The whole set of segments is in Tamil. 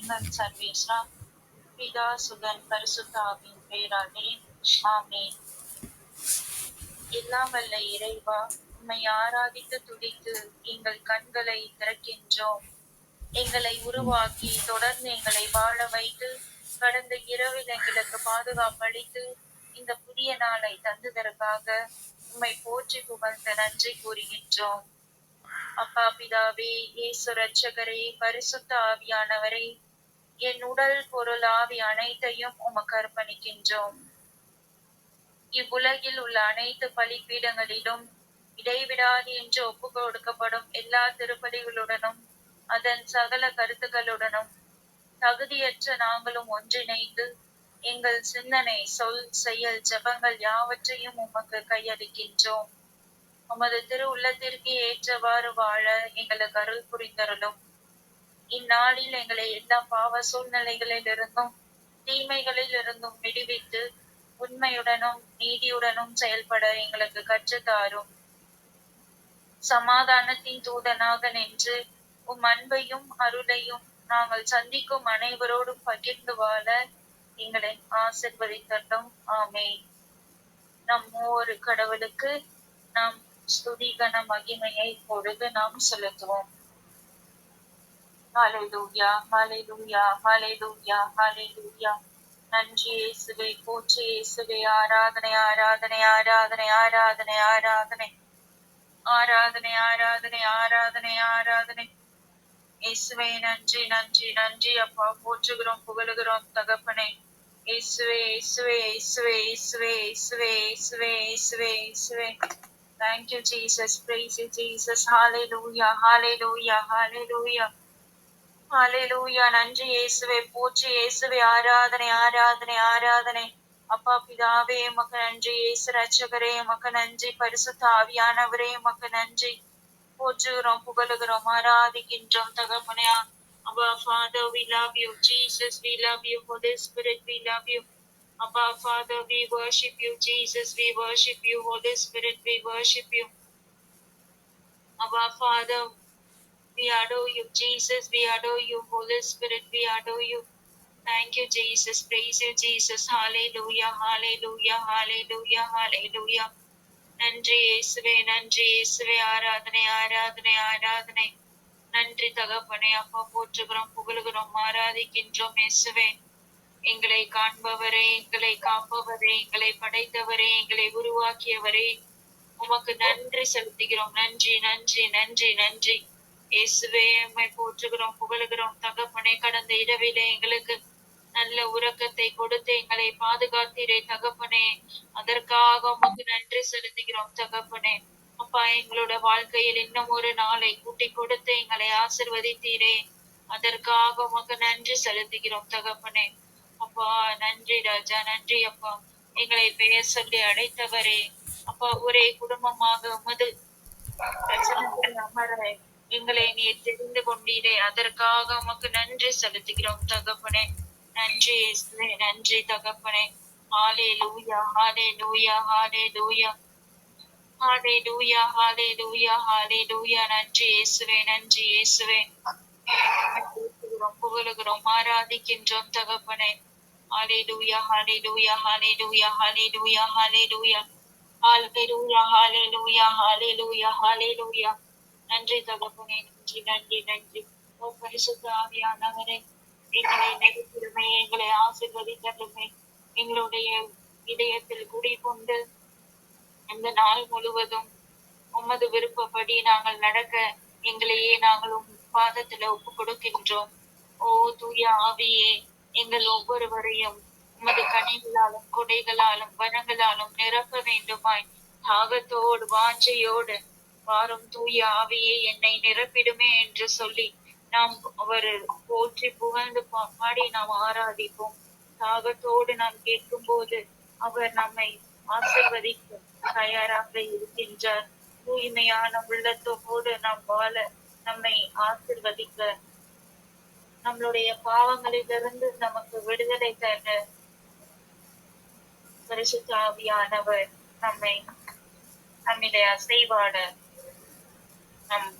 எங்கள் சர்வேஸ்வரா பிதா சுதன் பரிசுத்த ஆவியின் பெயராலே ஆமென். எல்லாம் வல்ல இறைவா, உம்மை ஆராதித்து துதித்து எங்கள் கண்களை திறக்கின்றோம். எங்களை உருவாக்கி தொடர்ந்து எங்களை வாழ வைத்து கடந்த இரவில் எங்களுக்கு பாதுகாப்பளித்து இந்த புதிய நாளை தந்ததற்காக உம்மை போற்றி புகழ்ந்து நன்றி கூறுகின்றோம். அப்பா பிதாவே, இயேசு இரட்சகரே, பரிசுத்த ஆவியானவரே, என் உடல் பொருள் ஆவி அனைத்தையும் உமக்கு அர்ப்பணிக்கின்றோம். இவ்வுலகில் உள்ள அனைத்து பலிபீடங்களிலும் இடைவிடாது என்று ஒப்பு கொடுக்கப்படும் எல்லா திருப்பலிகளுடனும் அதன் சகல கருத்துக்களுடனும் தகுதியற்ற நாங்களும் ஒன்றிணைந்து எங்கள் சிந்தனை, சொல், செயல், ஜெபங்கள் யாவற்றையும் உமக்கு கையளிக்கின்றோம். உமது திரு உள்ளத்திற்கு ஏற்றவாறு வாழ எங்களுக்கு அருள் புரிந்தருளும். இந்நாளில் எங்களை எல்லா பாவ சூழ்நிலைகளிலிருந்தும் தீமைகளிலிருந்தும் விடுவித்து உண்மையுடனும் நீதியுடனும் செயல்பட எங்களுக்கு கற்றுத்தாரும். சமாதானத்தின் தூதனாக நின்று உம் அன்பையும் அருளையும் நாங்கள் சந்திக்கும் அனைவரோடும் பகிர்ந்து வாழ எங்களை ஆசிர்வதித்தட்டும். ஆமென். நம் மூவொரு கடவுளுக்கு நாம் ஸ்துதி கன மகிமையை பொழுது நாம் செலுத்துவோம். ஹalleluya, ஹalleluya, ஹalleluya, ஹalleluya. நன்றி இயேசுவே, போற்றி இயேசுவே, ஆராதனை ஆராதனை ஆராதனை ஆராதனை ஆராதனை ஆராதனை ஆராதனை ஆராதனை ஆராதனை. இயேசுவே நன்றி நன்றி நன்றி அப்பா, போற்றுகிறோம் புகழுகிறோம் தகப்பனே. இயேசுவே இயேசுவே இயேசுவே இயேசுவே இயேசுவே இயேசுவே இயேசுவே இயேசுவே. Thank you Jesus, praise you Jesus, hallelujah hallelujah hallelujah hallelujah. நன்றி இயேசுவே, போற்றி இயேசுவே, ஆராதனை ஆராதனை ஆராதனை. அப்பா பிதாவே உமக்கு நன்றி, இயேசு இரட்சகரே உமக்கு நன்றி, பரிசுத்த ஆவியானவரே உமக்கு நன்றி. போற்றுகிறோம் புகழுகிறோம் ஆராதிக்கின்றோம் தகப்பனே. Abba Father, we love you. Jesus, we love you. Holy Spirit, we love you. Abba Father, we worship you. Jesus, we worship you. Holy Spirit, we worship you. Abba Father, we adore you. Jesus, we adore you. Holy Spirit, we adore you. Thank you Jesus, praise you Jesus, hallelujah hallelujah hallelujah hallelujah. நன்றி இயேசுவே, நன்றி இயேசுவே, ஆராதனை ஆராதனை ஆராதனை. நன்றி தகப்பனே. அப்பா போற்றுகிறோம் புகழுகிறோம் ஆராதிக்கின்றோம் இயேசுவே. எங்களை காண்பவரே, எங்களை காப்பவரே, எங்களை படைத்தவரே, எங்களை உருவாக்கியவரே, உமக்கு நன்றி செலுத்துகிறோம். நன்றி நன்றி நன்றி நன்றி இயேசுவே. உம்மை போற்றுகிறோம் புகழுகிறோம் தகப்பனே. கடந்த இரவிலே எங்களுக்கு நல்ல உறக்கத்தை கொடுத்து எங்களை பாதுகாத்தீரே தகப்பனே, அதற்காக உமக்கு நன்றி செலுத்துகிறோம் தகப்பனே. அப்பா, எங்களோட வாழ்க்கையில் இன்னும் ஒரு நாளை கூட்டி கொடுத்து எங்களை ஆசிர்வதித்தீரே, அதற்காக உமக்கு நன்றி செலுத்துகிறோம் தகப்பனே. அப்பா நன்றி ராஜா, நன்றி அப்பா. எங்களை பெயர் சொல்லி அழைத்தவரே, அப்பா ஒரே குடும்பமாக உமது பிரசன்னத்தில் அமர எங்களை நீர் தெரிந்து கொண்டீரே, அதற்காக உமக்கு நன்றி செலுத்துகிறோம் தகப்பனே. நன்றி இயேசுவே, நன்றி தகப்பனே. ஹalleluya ஹalleluya ஹalleluya ஹalleluya ஹalleluya ஹalleluya. நன்றி இயேசுவே, நன்றி இயேசுவே. புகழுகிறோம் ஆராதிக்கின்றோம் தகப்பனே. ஹalleluya ஹalleluya ஹalleluya ஹalleluya ஹalleluya ஹalleluya ஹalleluya ஹalleluya ஹalleluya. நன்றி தகப்பனே, நன்றி நன்றி நன்றி. ஓ பரிசுத்த ஆவியானவரே, எங்களை நெருப்பிலுமே எங்களை ஆசீர்வதித்தருளுமே. எங்களுடைய இதயத்தில் குடிகொண்டு இந்த நாள் முழுவதும் உமது விருப்பப்படி நாங்கள் நடக்க எங்களையே நாங்கள் உம் பாதத்துல ஒப்பு கொடுக்கின்றோம். ஓ தூய ஆவியே, எங்கள் ஒவ்வொருவரையும் உமது கனிகளாலும் கொடைகளாலும் வனங்களாலும் நிரப்ப வேண்டுமாய் தாகத்தோடு வாஞ்சையோடு வாரும் தூய ஆவியே என்னை நிரப்பிடுமே என்று சொல்லி நாம் அவர் போற்றி புகழ்ந்து பாடி நாம் ஆராதிப்போம். தாகத்தோடு நாம் கேட்கும் போது அவர் நம்மை ஆசிர்வதிக்க தயாராக இருக்கின்றார். தூய்மையான உள்ளத்தோடு நாம் வாழ நம்மை ஆசிர்வதிக்க, நம்மளுடைய பாவங்களிலிருந்து நமக்கு விடுதலை தர பரிசுத்த ஆவியானவர் நம்மை நம்மிலே அசைவாட நம்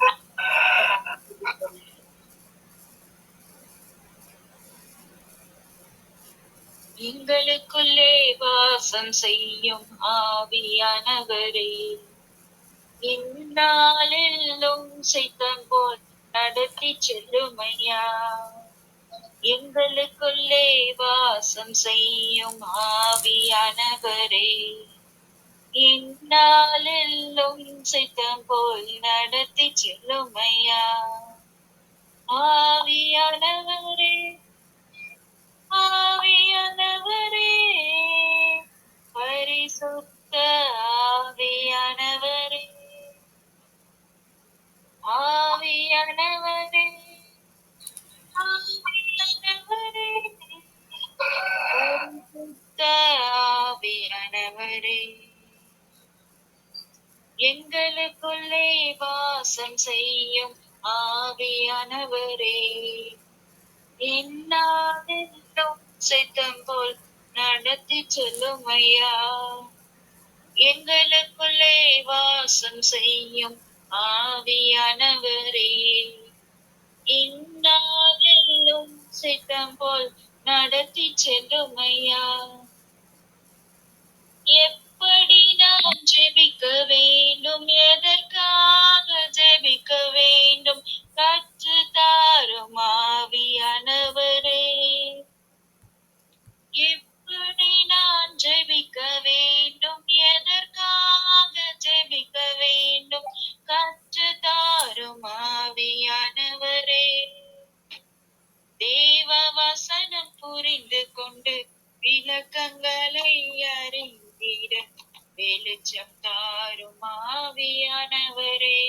எங்களுக்குள்ளே வாசம் செய்யும் ஆவியானவரே, இந்நாளெல்லும் சித்தம் போல் நடத்தி செல்லுமையா. எங்களுக்குள்ளே வாசம் செய்யும் ஆவியானவரே, இந்நாளெல்லும் சித்தம் போல் நடத்தி செல்லுமையா. ஆவியானவரே, ஆவியானவரே, பரிசுத்த ஆவியானவரே, ஆவியானவரே, ஆவியானவரே, பரிசுத்த ஆவியானவரே, எங்களுக்குள்ளே வாசம் செய்யும் ஆவியானவரே, எந்நாளெல்லும் சித்தம் போல் நடத்தி செல்லுமையா. எங்களுக்குள்ளே வாசம் செய்யும் ஆவியானவரே, இந்நாளெல்லும் சித்தம் போல் நடத்தி செல்லுமையா. எப்படி நான் ஜெபிக்க வேண்டும், எதற்காக ஜெபிக்க வேண்டும், கற்று தாரும் ஆவியானவரே. எப்படி நான் ஜெபிக்க வேண்டும், எதற்காக ஜெபிக்க வேண்டும், கற்று தாரும் ஆவியானவரே. தேவ வசனம் புரிந்து கொண்டு விளக்கங்களை அறிந்திட வெளிச்சம் தாரும் ஆவியானவரே.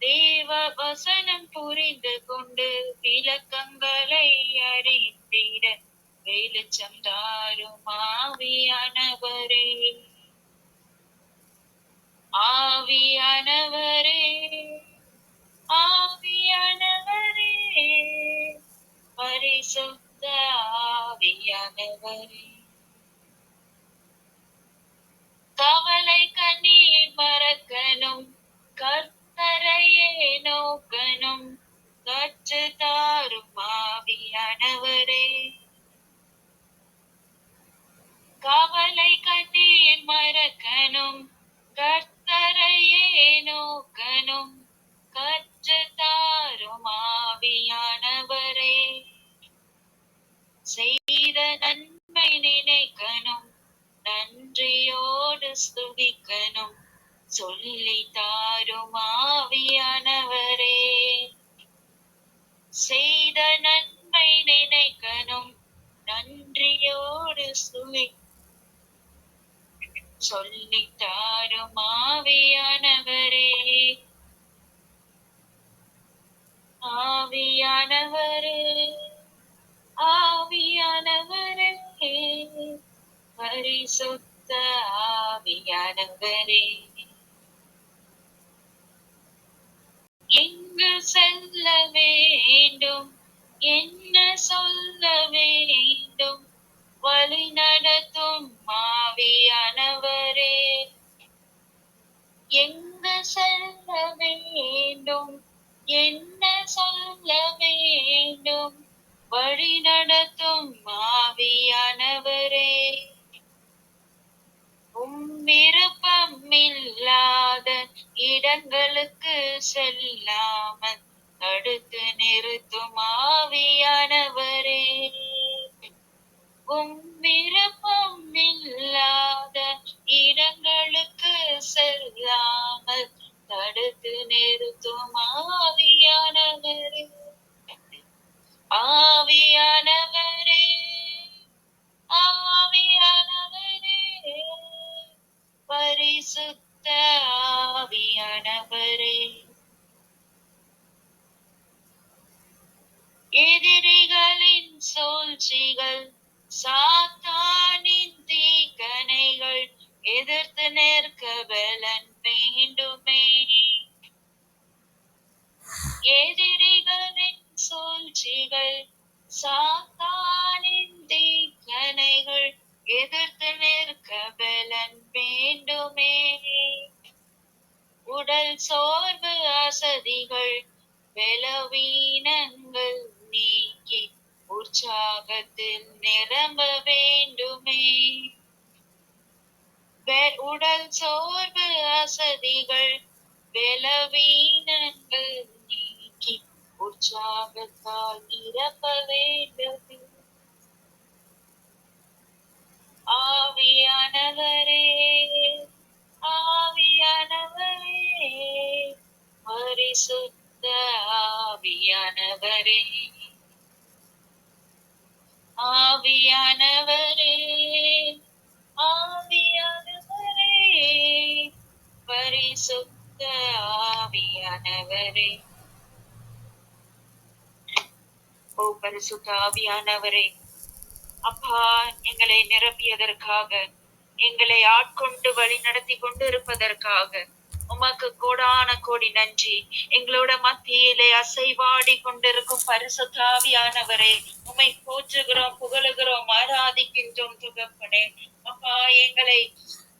தேவ வசனம் புரிந்து கொண்டு விளக்கங்களை அறிந்திட வெளிச்சம் தாரும் ஆவியானவரே. ஆவியானவரே, ஆவியானவரே, பரிசுத்த ஆவியானவரே, கவலை கண்ணீர் மறக்கணும், கர்த்தரையே நோக்கணும், கற்று தாரும் ஆவியானவரே. கவலை கண்ணீர் மறக்கணும், கர்த்தரையே நோக்கணும், கற்று தாரும் ஆவியானவரே. செய்த நன்மை நினைக்கணும், நன்றியோடு ஸ்துதிக்கணும், சொல்லி தாரும் ஆவியானவரே. செய்த நன்மை நினைக்கணும், நன்றியோடு சொல்லி தாரும் ஆவியானவரே. ஆவியானவரே, ஆவியானவரே, பரிசுத்த ஆவியானவரே, எங்கு செல்ல வேண்டும், என்ன சொல்ல வேண்டும், வழி நடத்தும் ஆவியானவரே. எங்கு செல்ல வேண்டும், என்ன சொல்ல வேண்டும், வழி நடத்தும் ஆவியானவரே. விருப்பம் இல்லாத இடங்களுக்கு செல்லாமல் தடுத்து நிறுத்தும் ஆவியானவரே. விருப்பம் இல்லாத இடங்களுக்கு செல்லாமல் தடுத்து நிறுத்தும் ஆவியானவரே. ஆவியானவரே, ஆவியானவரே, பரிசுத்த ஆவியானவரே, எதிரிகளின் சூழ்ச்சிகள், சாத்தானின் தீக்கணைகள் எதிர்த்து நிற்க பலன் வேண்டுமே. எதிரிகளின் சூழ்ச்சிகள், சாத்தானின் தீக்கணைகள் எதிர்த்து நிற்க பலன் வேண்டுமே. உடல் சோர்வு அசதிகள் பலவீனங்கள் நீக்கி உற்சாக உற்சாகத்தில் நிரம்ப வேண்டுமே. உடல் சோர்வு அசதிகள் பலவீனங்கள் நீக்கி உற்சாகத்தால் நிரப்ப வேண்டுமே. ஆவியானவரே ஆவியானவரே பரிசுத்த ஆவியானவரே ஆவியானவரே ஆவியானவரே பரிசுத்த ஆவியானவரே. ஓ பரிசுத்த ஆவியானவரே, அப்பா, எங்களை நிரப்பியதற்காக, எங்களை ஆட்கொண்டு வழி நடத்தி கொண்டு இருப்பதற்காக உமக்கு கோடான கோடி நன்றி. எங்களோட மத்தியிலே அசைவாடி கொண்டிருக்கும் பரிசுத்த ஆவியானவரே, உம்மை போற்றுகிறோம், புகழுகிறோம், ஆராதிக்கின்றோம் தகப்பனே. அப்பா, எங்களை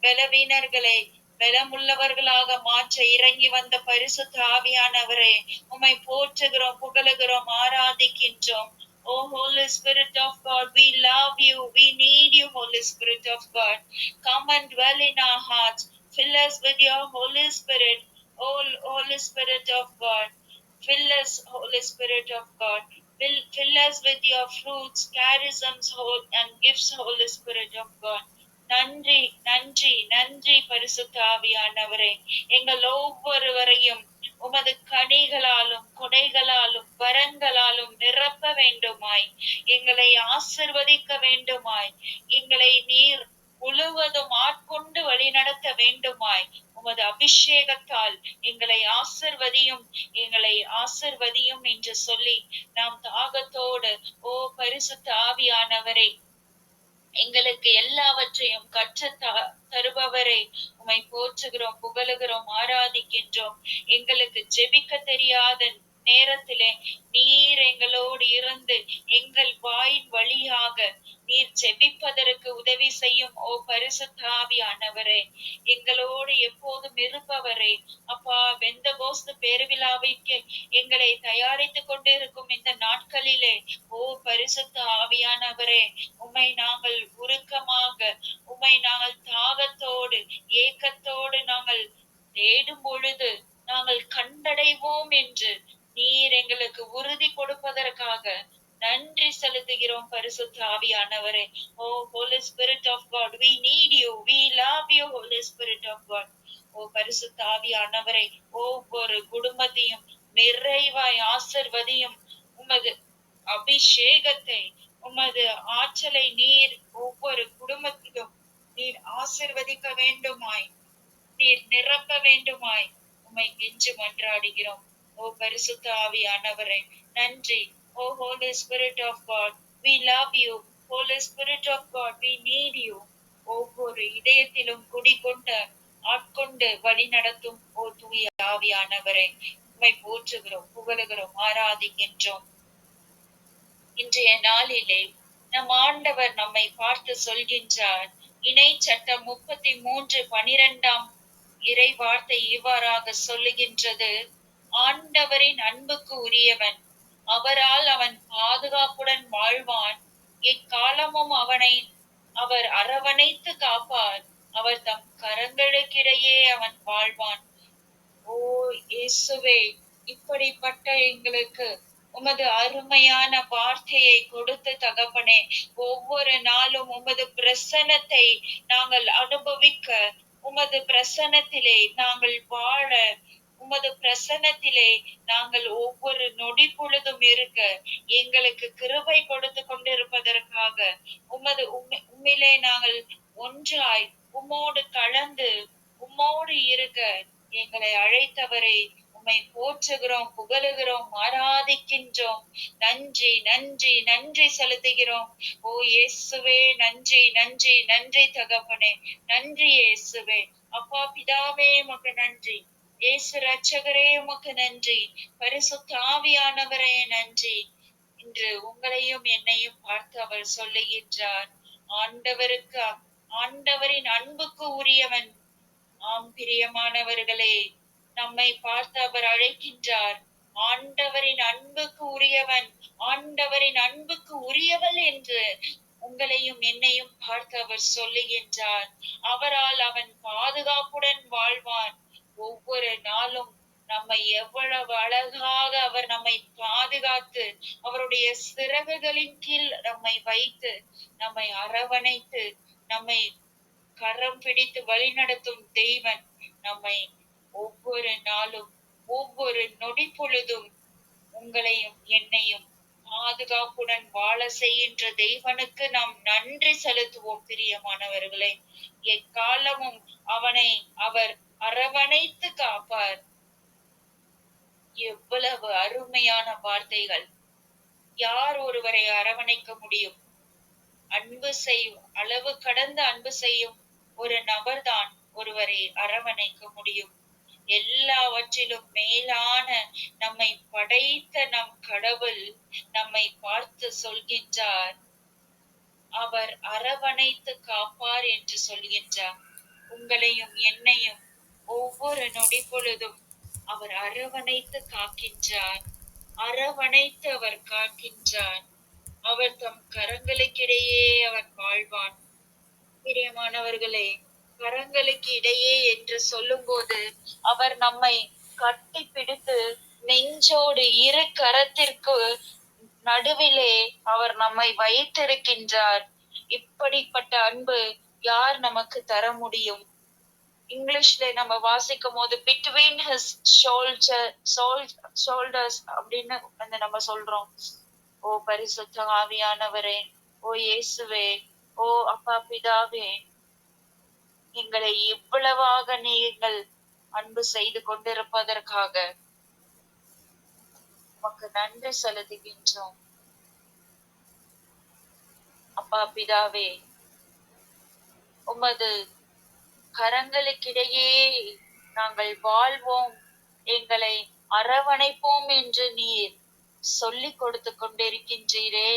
பலவீனர்களை பலமுள்ளவர்களாக மாற்ற இறங்கி வந்த பரிசுத்த ஆவியானவரே, உம்மை போற்றுகிறோம், புகழுகிறோம், ஆராதிக்கின்றோம். Oh Holy Spirit of God, we love you, we need you, Holy Spirit of God. Come and dwell in our hearts, fill us with your Holy Spirit. Oh Holy Spirit of God, fill us, Holy Spirit of God. Fill us with your fruits, charisms, and gifts, Holy Spirit of God. நன்றி நன்றி நன்றி பரிசுத்த ஆவியானவரே, எங்கள் ஒவ்வொருவரையும் உமது கனிகளாலும் கொடைகளாலும் வரங்களாலும் நிரப்ப வேண்டுமாய், எங்களை ஆசிர்வதிக்க வேண்டுமாய், எங்களை நீர் முழுவதும் ஆட்கொண்டு வழிநடத்த வேண்டுமாய், உமது அபிஷேகத்தால் எங்களை ஆசிர்வதியும், எங்களை ஆசிர்வதியும் என்று சொல்லி நாம் தாகத்தோடு, ஓ பரிசுத்த ஆவியானவரே, எங்களுக்கு எல்லாவற்றையும் கற்று தருபவரை உம்மை போற்றுகிறோம், புகழுகிறோம், ஆராதிக்கின்றோம். எங்களுக்கு ஜெபிக்க தெரியாத நேரத்திலே நீர் எங்களோடு இருந்து எங்கள் வாயின் வழியாக நீர் ஜெபிப்பதற்கு உதவி செய்யும் ஓ பரிசுத்த ஆவியானவரே, எங்களோடு எப்போதும் இருப்பவரே. அப்பா, பெந்தகோஸ்து பெருவிழாவிற்கு எங்களை தயாரித்துக் கொண்டிருக்கும் இந்த நாட்களிலே ஓ பரிசுத்த ஆவியானவரே, உம்மை நாங்கள் உருக்கமாக, உம்மை நாங்கள் தாகத்தோடு ஏக்கத்தோடு நாங்கள் தேடும் பொழுது நாங்கள் கண்டடைவோம் என்று நீர் எங்களுக்கு உறுதி கொடுப்பதற்காக நன்றி செலுத்துகிறோம் பரிசுத்த ஆவியானவரே. ஓ Holy Spirit of God, we need you, we love you, Holy Spirit of God. ஓ பரிசுத்த ஆவியானவரே, ஒவ்வொரு குடும்பத்தையும் நிறைவாய் ஆசிர்வதியும். உமது அபிஷேகத்தை, உமது ஆற்றலை நீர் ஒவ்வொரு குடும்பத்திலும் நீர் ஆசிர்வதிக்க வேண்டுமாய், நீர் நிரப்ப வேண்டுமாய் உம்மை கெஞ்சி மன்றாடுகிறோம். ஓ பரிசுத்த ஆவியானவரே, நன்றி. ஓ Holy Spirit of God, we love you. Holy Spirit of God, we need you. ஒவ்வொரு இதயத்திலும் குடிகொண்டு ஆட்கொண்டு வழி நடத்தும் ஓ தூய ஆவியானவரே, உம்மை போற்றுகிறோம், புகழுகிறோம், ஆராதிக்கின்றோம். இன்றைய நாளிலே நம் ஆண்டவர் நம்மை பார்த்து சொல்கின்றார். இணை சட்டம் 33:12 இறை வார்த்தை இவ்வாறாக சொல்லுகின்றது: ஆண்டவரின் அன்புக்கு உரியவன், அவரால் அவன் பாதுகாப்புடன் வாழ்வான், எக்காலமும் அவனை அவர் அரவணைத்து காப்பார், அவர் தம் கரங்களுக்கிடையே அவன் வாழ்வான். ஓ இயேசுவே, இப்படிப்பட்ட எங்களுக்கு உமது அருமையான வார்த்தையை கொடுத்த தகப்பனே, ஒவ்வொரு நாளும் உமது பிரசன்னத்தை நாங்கள் அனுபவிக்க, உமது பிரசன்னத்திலே நாங்கள் வாழ, உமது பிரசன்னத்திலே நாங்கள் ஒவ்வொரு நொடி பொழுதும் இருக்க எங்களுக்கு கிருபை கொடுத்து கொண்டிருப்பதற்காக, உமது உம்மிலே நாங்கள் ஒன்றாய் உம்மோடு கலந்து உம்மோடு இருக்க எங்களை அழைத்தவரை உம்மை போற்றுகிறோம், புகழுகிறோம், ஆராதிக்கின்றோம். நன்றி நன்றி நன்றி செலுத்துகிறோம். ஓ இயேசுவே, நன்றி நன்றி நன்றி தகப்பனே, நன்றி இயேசுவே. அப்பா பிதாவே, உமக்கு நன்றி. இயேசு ரட்சகரே, உமக்கு நன்றி. பரிசுத்த ஆவியானவரே, நன்றி. இன்று உங்களையும் என்னையும் பார்த்து அவர் சொல்லுகின்றார், ஆண்டவரின் அன்புக்கு உரியவன். ஆம் பிரியமானவர்களே, நம்மை பார்த்து அவர் அழைக்கின்றார். ஆண்டவரின் அன்புக்கு உரியவன், ஆண்டவரின் அன்புக்கு உரியவள் என்று உங்களையும் என்னையும் பார்த்து அவர் சொல்லுகின்றார். அவரால் அவன் பாதுகாப்புடன் வாழ்வான். ஒவ்வொரு நாளும் நம்மை எவ்வளவு அழகாக அவர் நம்மை பாதுகாத்து அவருடைய சிறகுகளின் கீழ் நம்மை வைத்து நம்மை அரவணைத்து நம்மை கரம் பிடித்து வழிநடத்தும் தெய்வன் நம்மை ஒவ்வொரு நாளும் ஒவ்வொரு நொடி பொழுதும் உங்களையும் என்னையும் பாதுகாப்புடன் வாழ செய்கின்ற தெய்வனுக்கு நாம் நன்றி செலுத்துவோம். பிரியமானவர்களே, எக்காலமும் அவனை அவர் அரவணைத்து காப்பார். எவ்வளவு அருமையான வார்த்தைகள்! யார் ஒருவரை அரவணைக்க முடியும்? அன்பு செய்யும், அளவு கடந்த அன்பு செய்யும் ஒரு நபர்தான் ஒருவரை அரவணைக்க முடியும். எல்லாவற்றிலும் மேலான நம்மை படைத்த நம் கடவுள் நம்மை பார்த்து சொல்கின்றார், அவர் அரவணைத்து காப்பார் என்று சொல்கின்றார். உங்களையும் என்னையும் ஒவ்வொரு நொடி பொழுதும் அவர் அரவணைத்து காக்கின்றார். அரவணைத்து அவர் காக்கின்றார். அவர் தம் கரங்களுக்கிடையே அவர் வாழ்வான். பிரியமானவர்களே, கரங்களுக்கு இடையே என்று சொல்லும்போது அவர் நம்மை கட்டி பிடித்து நெஞ்சோடு இரு கரத்திற்கு நடுவிலே அவர் நம்மை வைத்திருக்கின்றார். இப்படிப்பட்ட அன்பு யார் நமக்கு தர முடியும்? இங்கிலீஷ்ல நம்ம வாசிக்கும் போது பிட்வீன் ஹிஸ் ஷோல்டர்ஸ் அப்படின்னு நம்ம சொல்றோம். ஓ பரிசுத்த ஆவியானவரே, ஓ இயேசுவே, ஓ அப்பா பிதாவே, எங்களை இவ்வளவாக நீங்கள் அன்பு செய்து கொண்டிருப்பதற்காக உமக்கு நன்றி செலுத்துகின்றோம். அப்பா பிதாவே, உமது கரங்களுக்கிடையே நாங்கள் வாழ்வோம், எங்களை அரவணைப்போம் என்று நீர் சொல்லிக் கொடுத்து கொண்டிருக்கின்றீரே.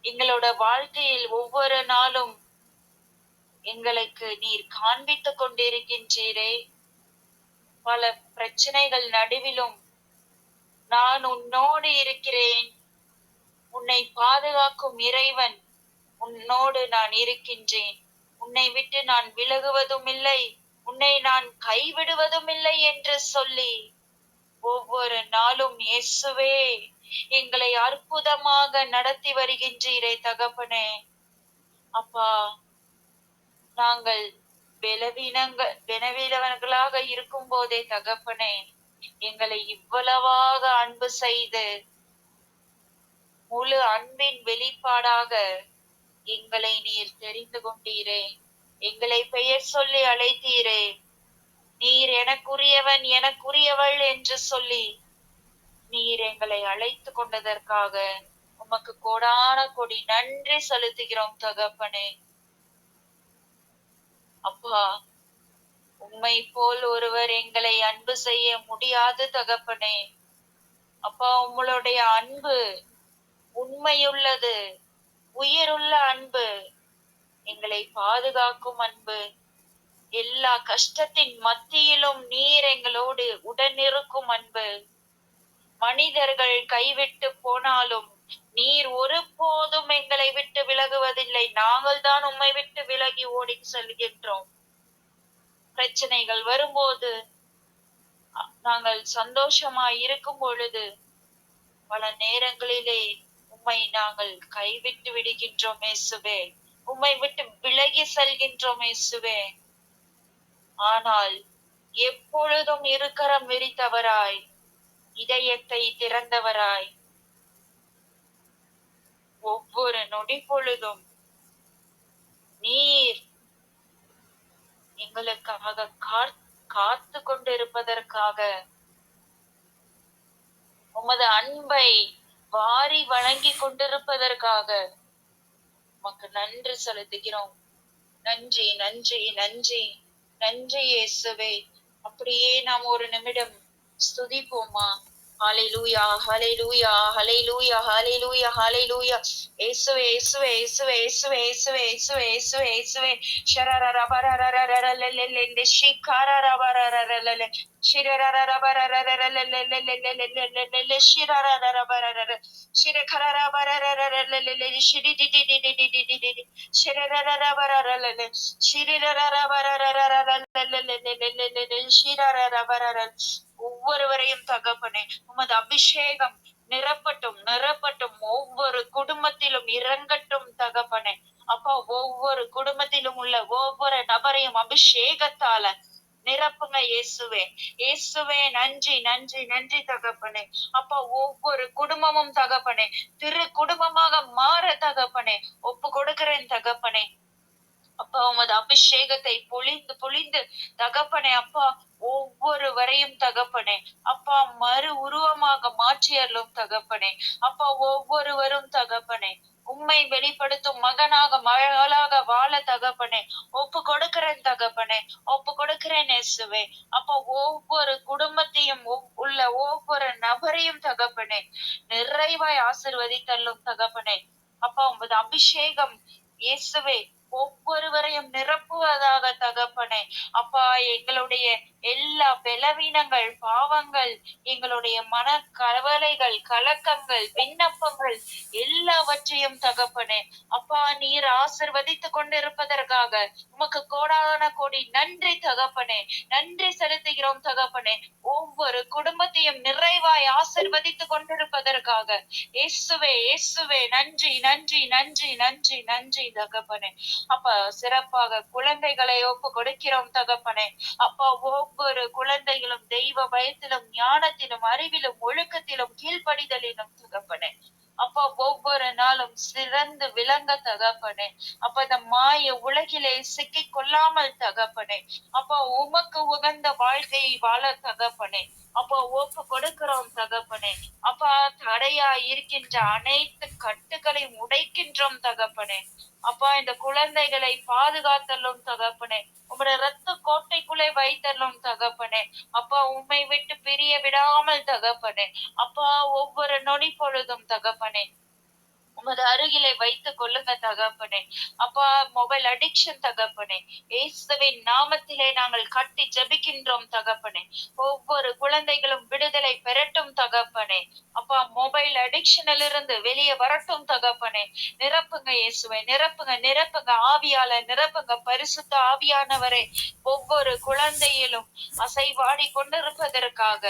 எங்களோட வாழ்க்கையில் ஒவ்வொரு நாளும் எங்களுக்கு நீர் காண்பித்துக் கொண்டிருக்கின்றீரே. பல பிரச்சனைகள் நடுவிலும் நான் உன்னோடு இருக்கிறேன், உன்னை பாதுகாக்கும் இறைவன் உன்னோடு நான் இருக்கின்றேன், உன்னை விட்டு நான் விலகுவதும் இல்லை, உன்னை நான் கைவிடுவதும் இல்லை என்று சொல்லி ஒவ்வொரு நாளும் இயேசுவே எங்களை அற்புதமாக நடத்தி வருகின்றீரே தகப்பனே. அப்பா, நாங்கள் பலவீனங்களாக இருக்கும் போதே தகப்பனே எங்களை இவ்வளவாக அன்பு செய்து முழு அன்பின் வெளிப்பாடாக எங்களை நீர் தெரிந்து கொண்டீரே. எங்களை பெயர் சொல்லி அழைத்தீரே. நீர் எனக்குரியவன் எனக்குரியவள் என்று சொல்லி நீர் எங்களை அழைத்து கொண்டதற்காக உமக்கு கோடான கோடி நன்றி செலுத்துகிறோம் தகப்பனே. அப்பா, உம்மை போல் ஒருவர் எங்களை அன்பு செய்ய முடியாது தகப்பனே. அப்பா, உங்களுடைய அன்பு உண்மையுள்ளது, உயிருள்ள அன்பு, எங்களை பாதுகாக்கும் அன்பு. எல்லா கஷ்டத்தின் மத்தியிலும் நீர் எங்களோடு உடனிருக்கும் அன்பு. மனிதர்கள் கைவிட்டு போனாலும் நீர் ஒருபோதும் எங்களை விட்டு விலகுவதில்லை. நாங்கள் தான் உம்மை விட்டு விலகி ஓடி செல்கின்றோம். பிரச்சனைகள் வரும்போது, நாங்கள் சந்தோஷமாய் இருக்கும் பொழுது பல நேரங்களிலே உம்மை நாங்கள் கைவிட்டு விடுகின்றோம் இயேசுவே. உம்மை விட்டு விலகி செல்கின்றோம் இயேசுவே. ஆனால் எப்பொழுதும் இருக்கரம் விரித்தவராய், இதயத்தை திறந்தவராய், ஒவ்வொரு நொடி பொழுதும் நீர் எங்களுக்காக காத்து கொண்டிருப்பதற்காக, உமது அன்பை வாரி வழங்கி கொண்டிருப்பதற்காக உமக்கு நன்றி செலுத்துகிறோம். நன்றி நன்றி நன்றி நன்றி இயேசுவே. அப்படியே நாம் ஒரு நிமிடம் ஸ்துதிப்போமா? ஹalleluya ஹalleluya ஹalleluya ஹalleluya ஹalleluya. இயேசுவே இயேசுவே இயேசுவே இயேசுவே இயேசுவே இயேசுவே இயேசுவே இயேசுவே. ஷரரரபரரரரரலலலல ஷிகரரபரரரலல ஷிரரரரபரரரரலலலலலலலல ஷிரரரரபரரர ஷிரகரரபரரரலலல ஷிடிடிடிடிடிடிடிடி ஷிரரரரபரரலல ஷிரரரபரரரலலலலலலல ஷிரரரபரர. ஒவ்வொருவரையும் தகப்பனே உமது அபிஷேகம் நிரப்பட்டும் நிரப்பட்டும், ஒவ்வொரு குடும்பத்திலும் இறங்கட்டும் தகப்பனே. அப்பா, ஒவ்வொரு குடும்பத்திலும் உள்ள ஒவ்வொரு நபரையும் அபிஷேகத்தால நிரப்புங்க இயேசுவே. இயேசுவே நன்றி நன்றி நன்றி தகப்பனே. அப்பா, ஒவ்வொரு குடும்பமும் தகப்பனே திரு குடும்பமாக மாற தகப்பனே ஒப்பு கொடுக்கிறேன் தகப்பனே. அப்பா, உமது அபிஷேகத்தை பொழிந்து பொழிந்து தகப்பனே அப்பா ஒவ்வொருவரையும் தகப்பனே அப்பா மறு உருவமாக மாற்றியறலும் தகப்பனே. அப்பா, ஒவ்வொருவரும் தகப்பனே உம்மை வெளிப்படுத்தும் மகனாக மகளாக வாழ தகப்பனே ஒப்பு கொடுக்கிறேன் தகப்பனே, ஒப்பு கொடுக்கிறேன் இயேசுவே. அப்பா, ஒவ்வொரு குடும்பத்தையும் உள்ள ஒவ்வொரு நபரையும் தகப்பனே நிறைவாய் ஆசிர்வதித்தள்ளும் தகப்பனே. அப்பா, உமது அபிஷேகம் இயேசுவே ஒவ்வொருவரையும் நிரப்புவதாக தகப்பனே. அப்பா, எங்களுடைய எல்லா பலவீனங்கள் பாவங்கள் எங்களுடைய மன கவலைகள் கலக்கங்கள் விண்ணப்பங்கள் எல்லாவற்றையும் தகப்பனே அப்பா நீர் ஆசிர்வதித்துக் கொண்டிருப்பதற்காக உமக்கு கோடான கோடி நன்றி தகப்பனே. நன்றி செலுத்துகிறோம் தகப்பனே. ஒவ்வொரு குடும்பத்தையும் நிறைவாய் ஆசிர்வதித்துக் கொண்டிருப்பதற்காக இயேசுவே இயேசுவே நன்றி நன்றி நன்றி நன்றி நன்றி தகப்பனே. அப்பா, சிறப்பாக குழந்தைகளை ஒப்பு கொடுக்கிறோம் தகப்பனே. அப்பா, ஒவ்வொரு குழந்தைகளும் தெய்வ பயத்திலும் ஞானத்திலும் அறிவிலும் ஒழுக்கத்திலும் கீழ்ப்படிதலிலும் தகப்பனே. அப்பா, ஒவ்வொரு நாளும் சிறந்து விளங்க தகப்பனே. அப்ப இந்த மாய உலகிலே சிக்கி கொள்ளாமல் தகப்பனே. அப்பா, உமக்கு உகந்த வாழ்க்கையை வாழ தகப்பனே. அப்பா, ஒப்பு கொடுக்கிறோம் தகப்பனே. அப்பா, தடையா இருக்கின்ற அனைத்து கட்டுகளையும் உடைக்கின்றோம் தகப்பனே. அப்பா, இந்த குழந்தைகளை பாதுகாத்தலும் தகப்பனே. உங்களுடைய ரத்த கோட்டைக்குள்ளே வைத்தலும் தகப்பனே. அப்பா, உம்மை விட்டு பிரிய விடாமல் தகப்பனே. அப்பா, ஒவ்வொரு நொடி பொழுதும் தகப்பனே உமது அருகிலே வைத்துக் கொள்ளுங்க தகப்பனே. அப்பா, மொபைல் அடிக்ஷன் தகப்பனே இயேசுவின் நாமத்திலே நாங்கள் கட்டி ஜெபிக்கின்றோம் தகப்பனே. ஒவ்வொரு குழந்தைகளும் விடுதலை பெறட்டும் தகப்பனே. அப்பா, மொபைல் அடிக்ஷனில் இருந்து வெளியே வரட்டும் தகப்பனே. நிரப்புங்க இயேசுவை, நிரப்புங்க நிரப்புங்க ஆவியால நிரப்புங்க பரிசுத்த ஆவியானவரை. ஒவ்வொரு குழந்தையிலும் அசைவாடி கொண்டிருப்பதற்காக,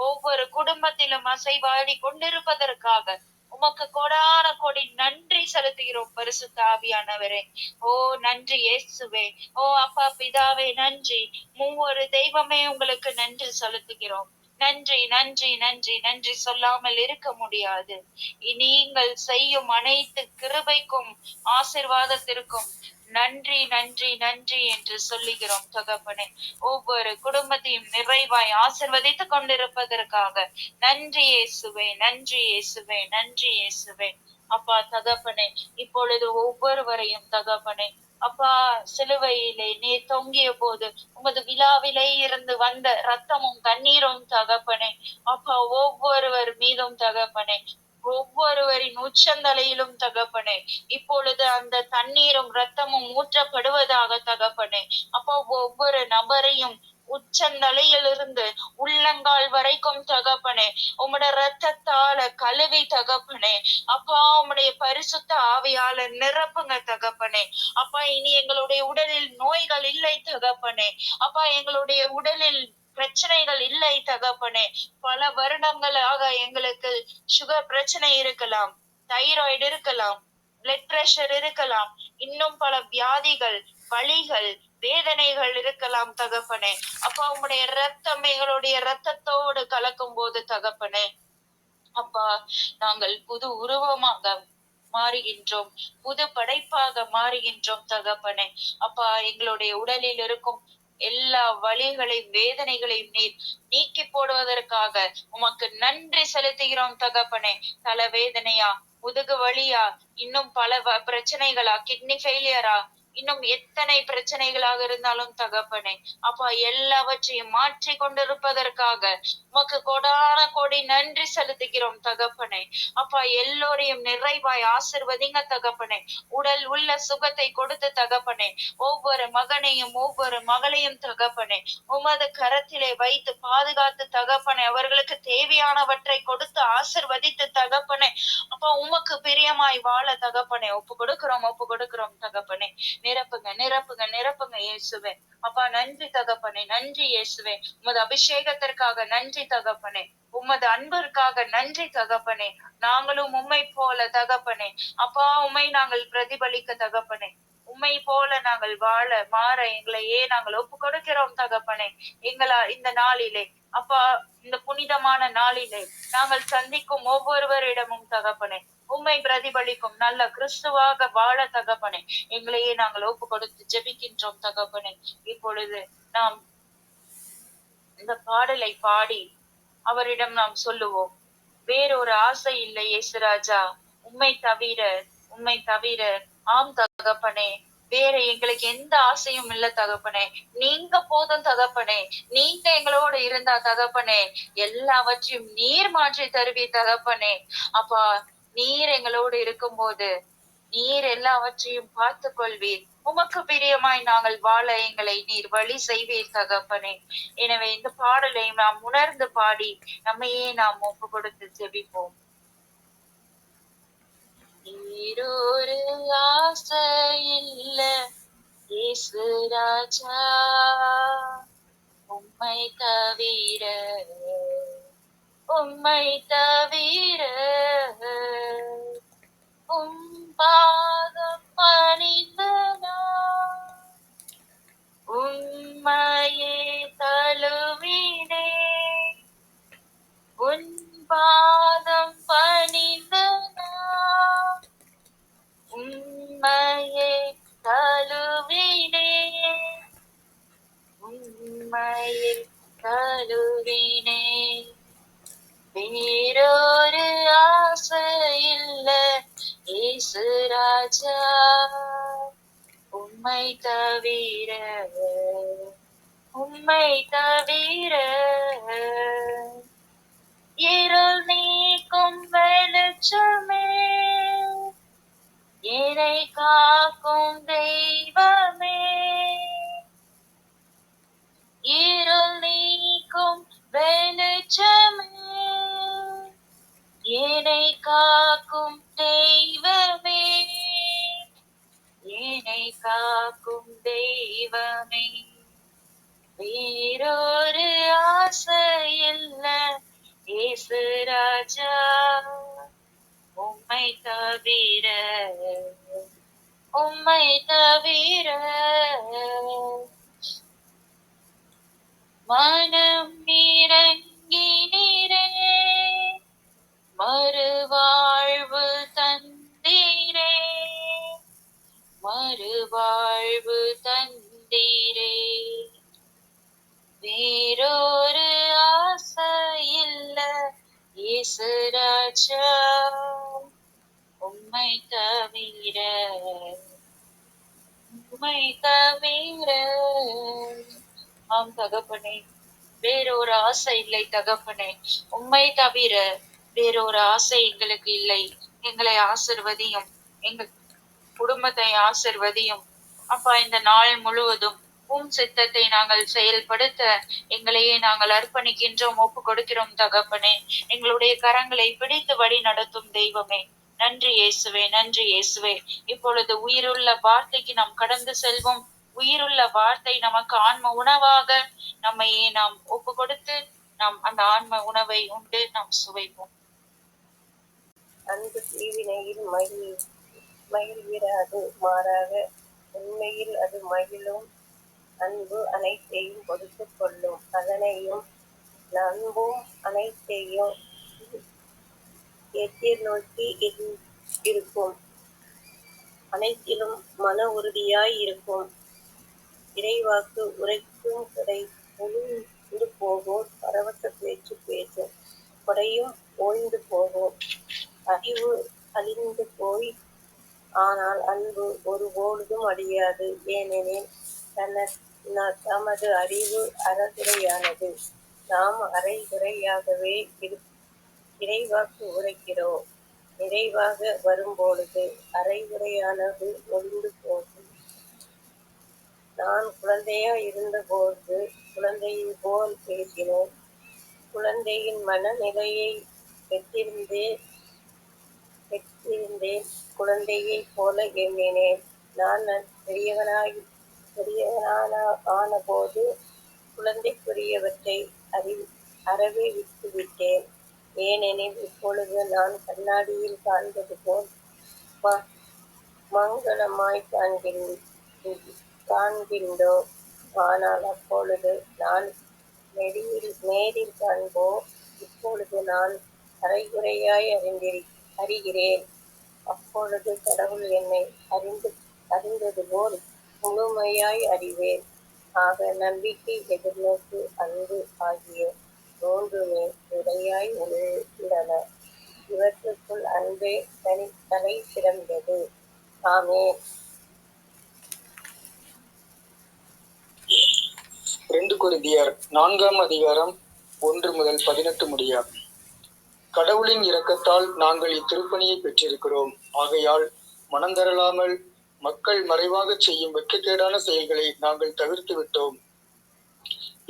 ஒவ்வொரு குடும்பத்திலும் அசைவாடி கொண்டிருப்பதற்காக உமக்கு கோடான கோடி நன்றி செலுத்துகிறோம் பரிசுத்த ஆவியானவரே. ஓ நன்றி இயேசுவே. ஓ அப்பா பிதாவே நன்றி. மூவொரு தெய்வமே உங்களுக்கு நன்றி செலுத்துகிறோம். நன்றி நன்றி நன்றி நன்றி சொல்லாமல் இருக்க முடியாது. நீங்கள் செய்யும் அனைத்து கிருபைக்கும் ஆசீர்வாதத்திற்கும் நன்றி நன்றி நன்றி என்று சொல்லுகிறோம் தகப்பனே. ஒவ்வொரு குடும்பத்தையும் நிறைவாய் ஆசிர்வதித்துக் கொண்டிருப்பதற்காக நன்றி இயேசுவே நன்றி இயேசுவே நன்றி இயேசுவே. அப்பா தகப்பனே, இப்பொழுது ஒவ்வொருவரையும் தகப்பனே அப்பா சிலுவையிலே நீர் தொங்கிய போது உமது விழாவிலே இருந்து வந்த ரத்தமும் தண்ணீரும் தகப்பனே அப்பா ஒவ்வொருவர் மீதும் தகப்பனே, ஒவ்வொருவரின் உச்சந்தலையிலும் தகப்பனே இப்பொழுது அந்த தண்ணீரும் ரத்தமும் ஊற்றப்படுவதாக தகப்பனே. அப்பா, ஒவ்வொரு நபரையும் உச்சந்தலையிலிருந்து உள்ளங்கால் வரைக்கும் தகப்பனே உம்முடைய ரத்தத்தால கழுவி தகப்பனே. அப்பா, உம்முடைய பரிசுத்த ஆவியால நிரப்புங்க தகப்பனே. அப்பா, இனி எங்களுடைய உடலில் நோய்கள் இல்லை தகப்பனே. அப்பா, எங்களுடைய உடலில் பிரச்சனைகள் இல்லை தகப்பனே. பல வருடங்களாக எங்களுக்கு சுகர் பிரச்சனை இருக்கலாம், தைராய்டு இருக்கலாம், பிளட் பிரஷர் இருக்கலாம், இன்னும் பல வியாதிகள் வலிகள் வேதனைகள் இருக்கலாம் தகப்பனே. அப்பா, உம்முடைய ரத்தம் எங்களுடைய ரத்தத்தோடு கலக்கும் போது தகப்பனே அப்பா நாங்கள் புது உருவமாக மாறுகின்றோம், புது படைப்பாக மாறுகின்றோம் தகப்பனே. அப்பா, எங்களுடைய உடலில் இருக்கும் எல்லா வலிகளையும் வேதனைகளையும் நீர் நீக்கி போடுவதற்காக உமக்கு நன்றி செலுத்துகிறோம் தகப்பனே. தலைவேதனையா, முதுகு வலியா, இன்னும் பல பிரச்சனைகளா, கிட்னி ஃபெயிலியரா, இன்னும் எத்தனை பிரச்சனைகளாக இருந்தாலும் தகப்பனே, அப்பா எல்லாவற்றையும் மாற்றி கொண்டிருப்பதற்காக உமக்கு கொடான கோடி நன்றி செலுத்துகிறோம் தகப்பனே. அப்பா எல்லோரையும் நிறைவாய் ஆசிர்வதிங்க தகப்பனே. உடல் உள்ள சுகத்தை கொடுத்து தகப்பனே, ஒவ்வொரு மகனையும் ஒவ்வொரு மகளையும் தகப்பனே உமது கரத்திலே வைத்து பாதுகாத்து தகப்பனே, அவர்களுக்கு தேவையானவற்றை கொடுத்து ஆசிர்வதித்து தகப்பனே, அப்பா உமக்கு பிரியமாய் வாழ தகப்பனே ஒப்பு கொடுக்கிறோம் தகப்பனே. நிரப்புங்க நிரப்புங்க நிரப்புங்க இயேசுவே. அப்பா நன்றி தகப்பனே, நன்றி இயேசுவே. உமது அபிஷேகத்திற்காக நன்றி தகப்பனே, உமது அன்பிற்காக நன்றி தகப்பனே. நாங்களும் உம்மை போல தகப்பனே, அப்பா உம்மை நாங்கள் பிரதிபலிக்க தகப்பனே, உம்மை போல நாங்கள் வாழ மாற எங்களையே நாங்கள் ஒப்பு கொடுக்கிறோம் தகப்பனே. இந்த நாளிலே அப்பா, இந்த புனிதமான நாளிலே நாங்கள் சந்திக்கும் ஒவ்வொருவரிடமும் தகப்பனே உம்மை பிரதிபலிக்கும் நல்ல கிறிஸ்துவாக வாழ தகப்பனே எங்களையே நாங்கள் ஒப்பு கொடுத்து ஜெபிக்கின்றோம் தகப்பனே. இப்பொழுது நாம் இந்த பாடலை பாடி அவரிடம் நாம் சொல்லுவோம், வேறொரு ஆசை இல்லை இயேசுராஜா உம்மை தவிர. ஆம் தகப்பனே, வேற எங்களுக்கு எந்த ஆசையும் இல்ல தகப்பனே. நீங்க போதும் தகப்பனே. நீங்க எங்களோட இருந்தா தகப்பனே எல்லாவற்றையும் நீர் மாற்றி தருவீர் தகப்பனே. அப்பா நீர் எங்களோடு இருக்கும்போது நீர் எல்லாவற்றையும் பார்த்து கொள்வீர். உமக்கு பிரியமாய் நாங்கள் வாழ எங்களை நீர் வழி செய்வீர் தகப்பனே. எனவே இந்த பாடலை நாம் உணர்ந்து பாடி நம்மையே நாம் ஒப்பு கொடுத்து ஜெபிப்போம். வேறொரு ஆசை இல்ல இயேசுராஜா உம்மை தவிர, உம்மை தவிர. உம் பாதம் பணிந்து நான் உம்மையே தழுவினே. உன் பாதம் பணிந்து நான் உம்மையே தழுவினே. உம்மையே தழுவினே. வேறொரு ஆசை இல்ல இயேசுராஜா உம்மை தவிர, உம்மை தவிர. இருள் நீக்கும் வெளிச்சமே, என்னை காக்கும் தெய்வமே. இருள் நீக்கும் வெளிச்சமே, என்னை காக்கும் தெய்வமே. என்னை காக்கும் தெய்வமே. வேறொரு ஆசை இல்ல இயேசுராஜா உம்மை தவிர, உம்மை தவிர. மனம் இறங்கி நீரே மறுவாழ்வு தந்தீரே, மறுவாழ்வு தந்தீரே. வேறொரு ஆசை இல்ல இயேசுராஜா உம்மை தவிர, உம்மை தவிர. ஆம் தகப்பனே, வேறொரு ஆசை இல்லை தகப்பனே. உம்மை தவிர வேறொரு ஆசை எங்களுக்கு இல்லை. எங்களை ஆசிர்வதியும், எங்கள் குடும்பத்தை ஆசிர்வதியும். அப்பா இந்த நாள் முழுவதும் உம் சித்தத்தை நாங்கள் செயல்படுத்த எங்களையே நாங்கள் அர்ப்பணிக்கின்றோம், ஒப்பு கொடுக்கிறோம் தகப்பனே. எங்களுடைய கரங்களை பிடித்து வழி நடத்தும் தெய்வமே, நன்றி இயேசுவே, நன்றி இயேசுவே. இப்பொழுது உயிருள்ள வார்த்தைக்கு நாம் கடந்து செல்வோம். உயிருள்ள வார்த்தை நமக்கு ஆன்ம உணவாக நம்மையே நாம் ஒப்பு கொடுத்து நாம் அந்த ஆன்ம உணவை உண்டு நாம் சுவைப்போம். அன்பு தீவினையில் மகிழ்கிறது, மாறாக உண்மையில் அது மகிழும். அன்பு அனைத்தையும் பொறுத்து கொள்ளும், அதனையும் நம்பும், அனைத்தையும் எதிர்நோக்கி இருக்கும், அனைத்திலும் மன உறுதியாய் இருக்கும். இறைவாக்கு உரைக்கும் கடை ஒழிந்து போகும், பரவச பேச்சு பேசும் கொடையும் ஓய்ந்து போகும். அறிவு அழிந்து போய் ஆனால் அன்பு ஒருபொழுதும் அழியாது. ஏனெனில் தமது அறிவு அறகுறையானது. நாம் அரைகுறையாகவே இறைவாக்கு உரைக்கிறோம். நிறைவாக வரும்பொழுது அரைகுறையானது ஒழிந்து போகும். நான் குழந்தையாய் இருந்தபோது குழந்தையைப் போல் பேசினேன். குழந்தையின் மனநிலையை பெற்றிருந்தேன். குழந்தையைப் போல எண்ணினேன். நான் பெரியவனானபோது குழந்தைக்குரியவற்றை அறவே விட்டுவிட்டேன். ஏனெனில் இப்பொழுது நான் கண்ணாடியில் காண்பது போல் மங்களமாய் காண்கின்றோம். ஆனால் அப்பொழுது நான் நேரில் காண்போம். இப்பொழுது நான் அரைகுறையாய் அறிகிறேன். அப்பொழுது கடவுள் என்னை அறிந்தது போல் முழுமையாய் அறிவேன். ஆக நம்பிக்கை, எதிர்நோக்கு, அன்பு ஆகிய மூன்றுமே நிலையாய் உள்ளன. இவற்றுக்குள் அன்பே தலை சிறந்தது. ஆமென். 2 கொரிந்தியர் 4ஆம் அதிகாரம் 1 முதல் 18 முடிய. கடவுளின் இரக்கத்தால் நாங்கள் இத்திருப்பணியை பெற்றிருக்கிறோம். ஆகையால் மனந்தரலாமல் மக்கள் மறைவாகச் செய்யும் வெட்கக்கேடான செயல்களை நாங்கள் தவிர்த்து விட்டோம்.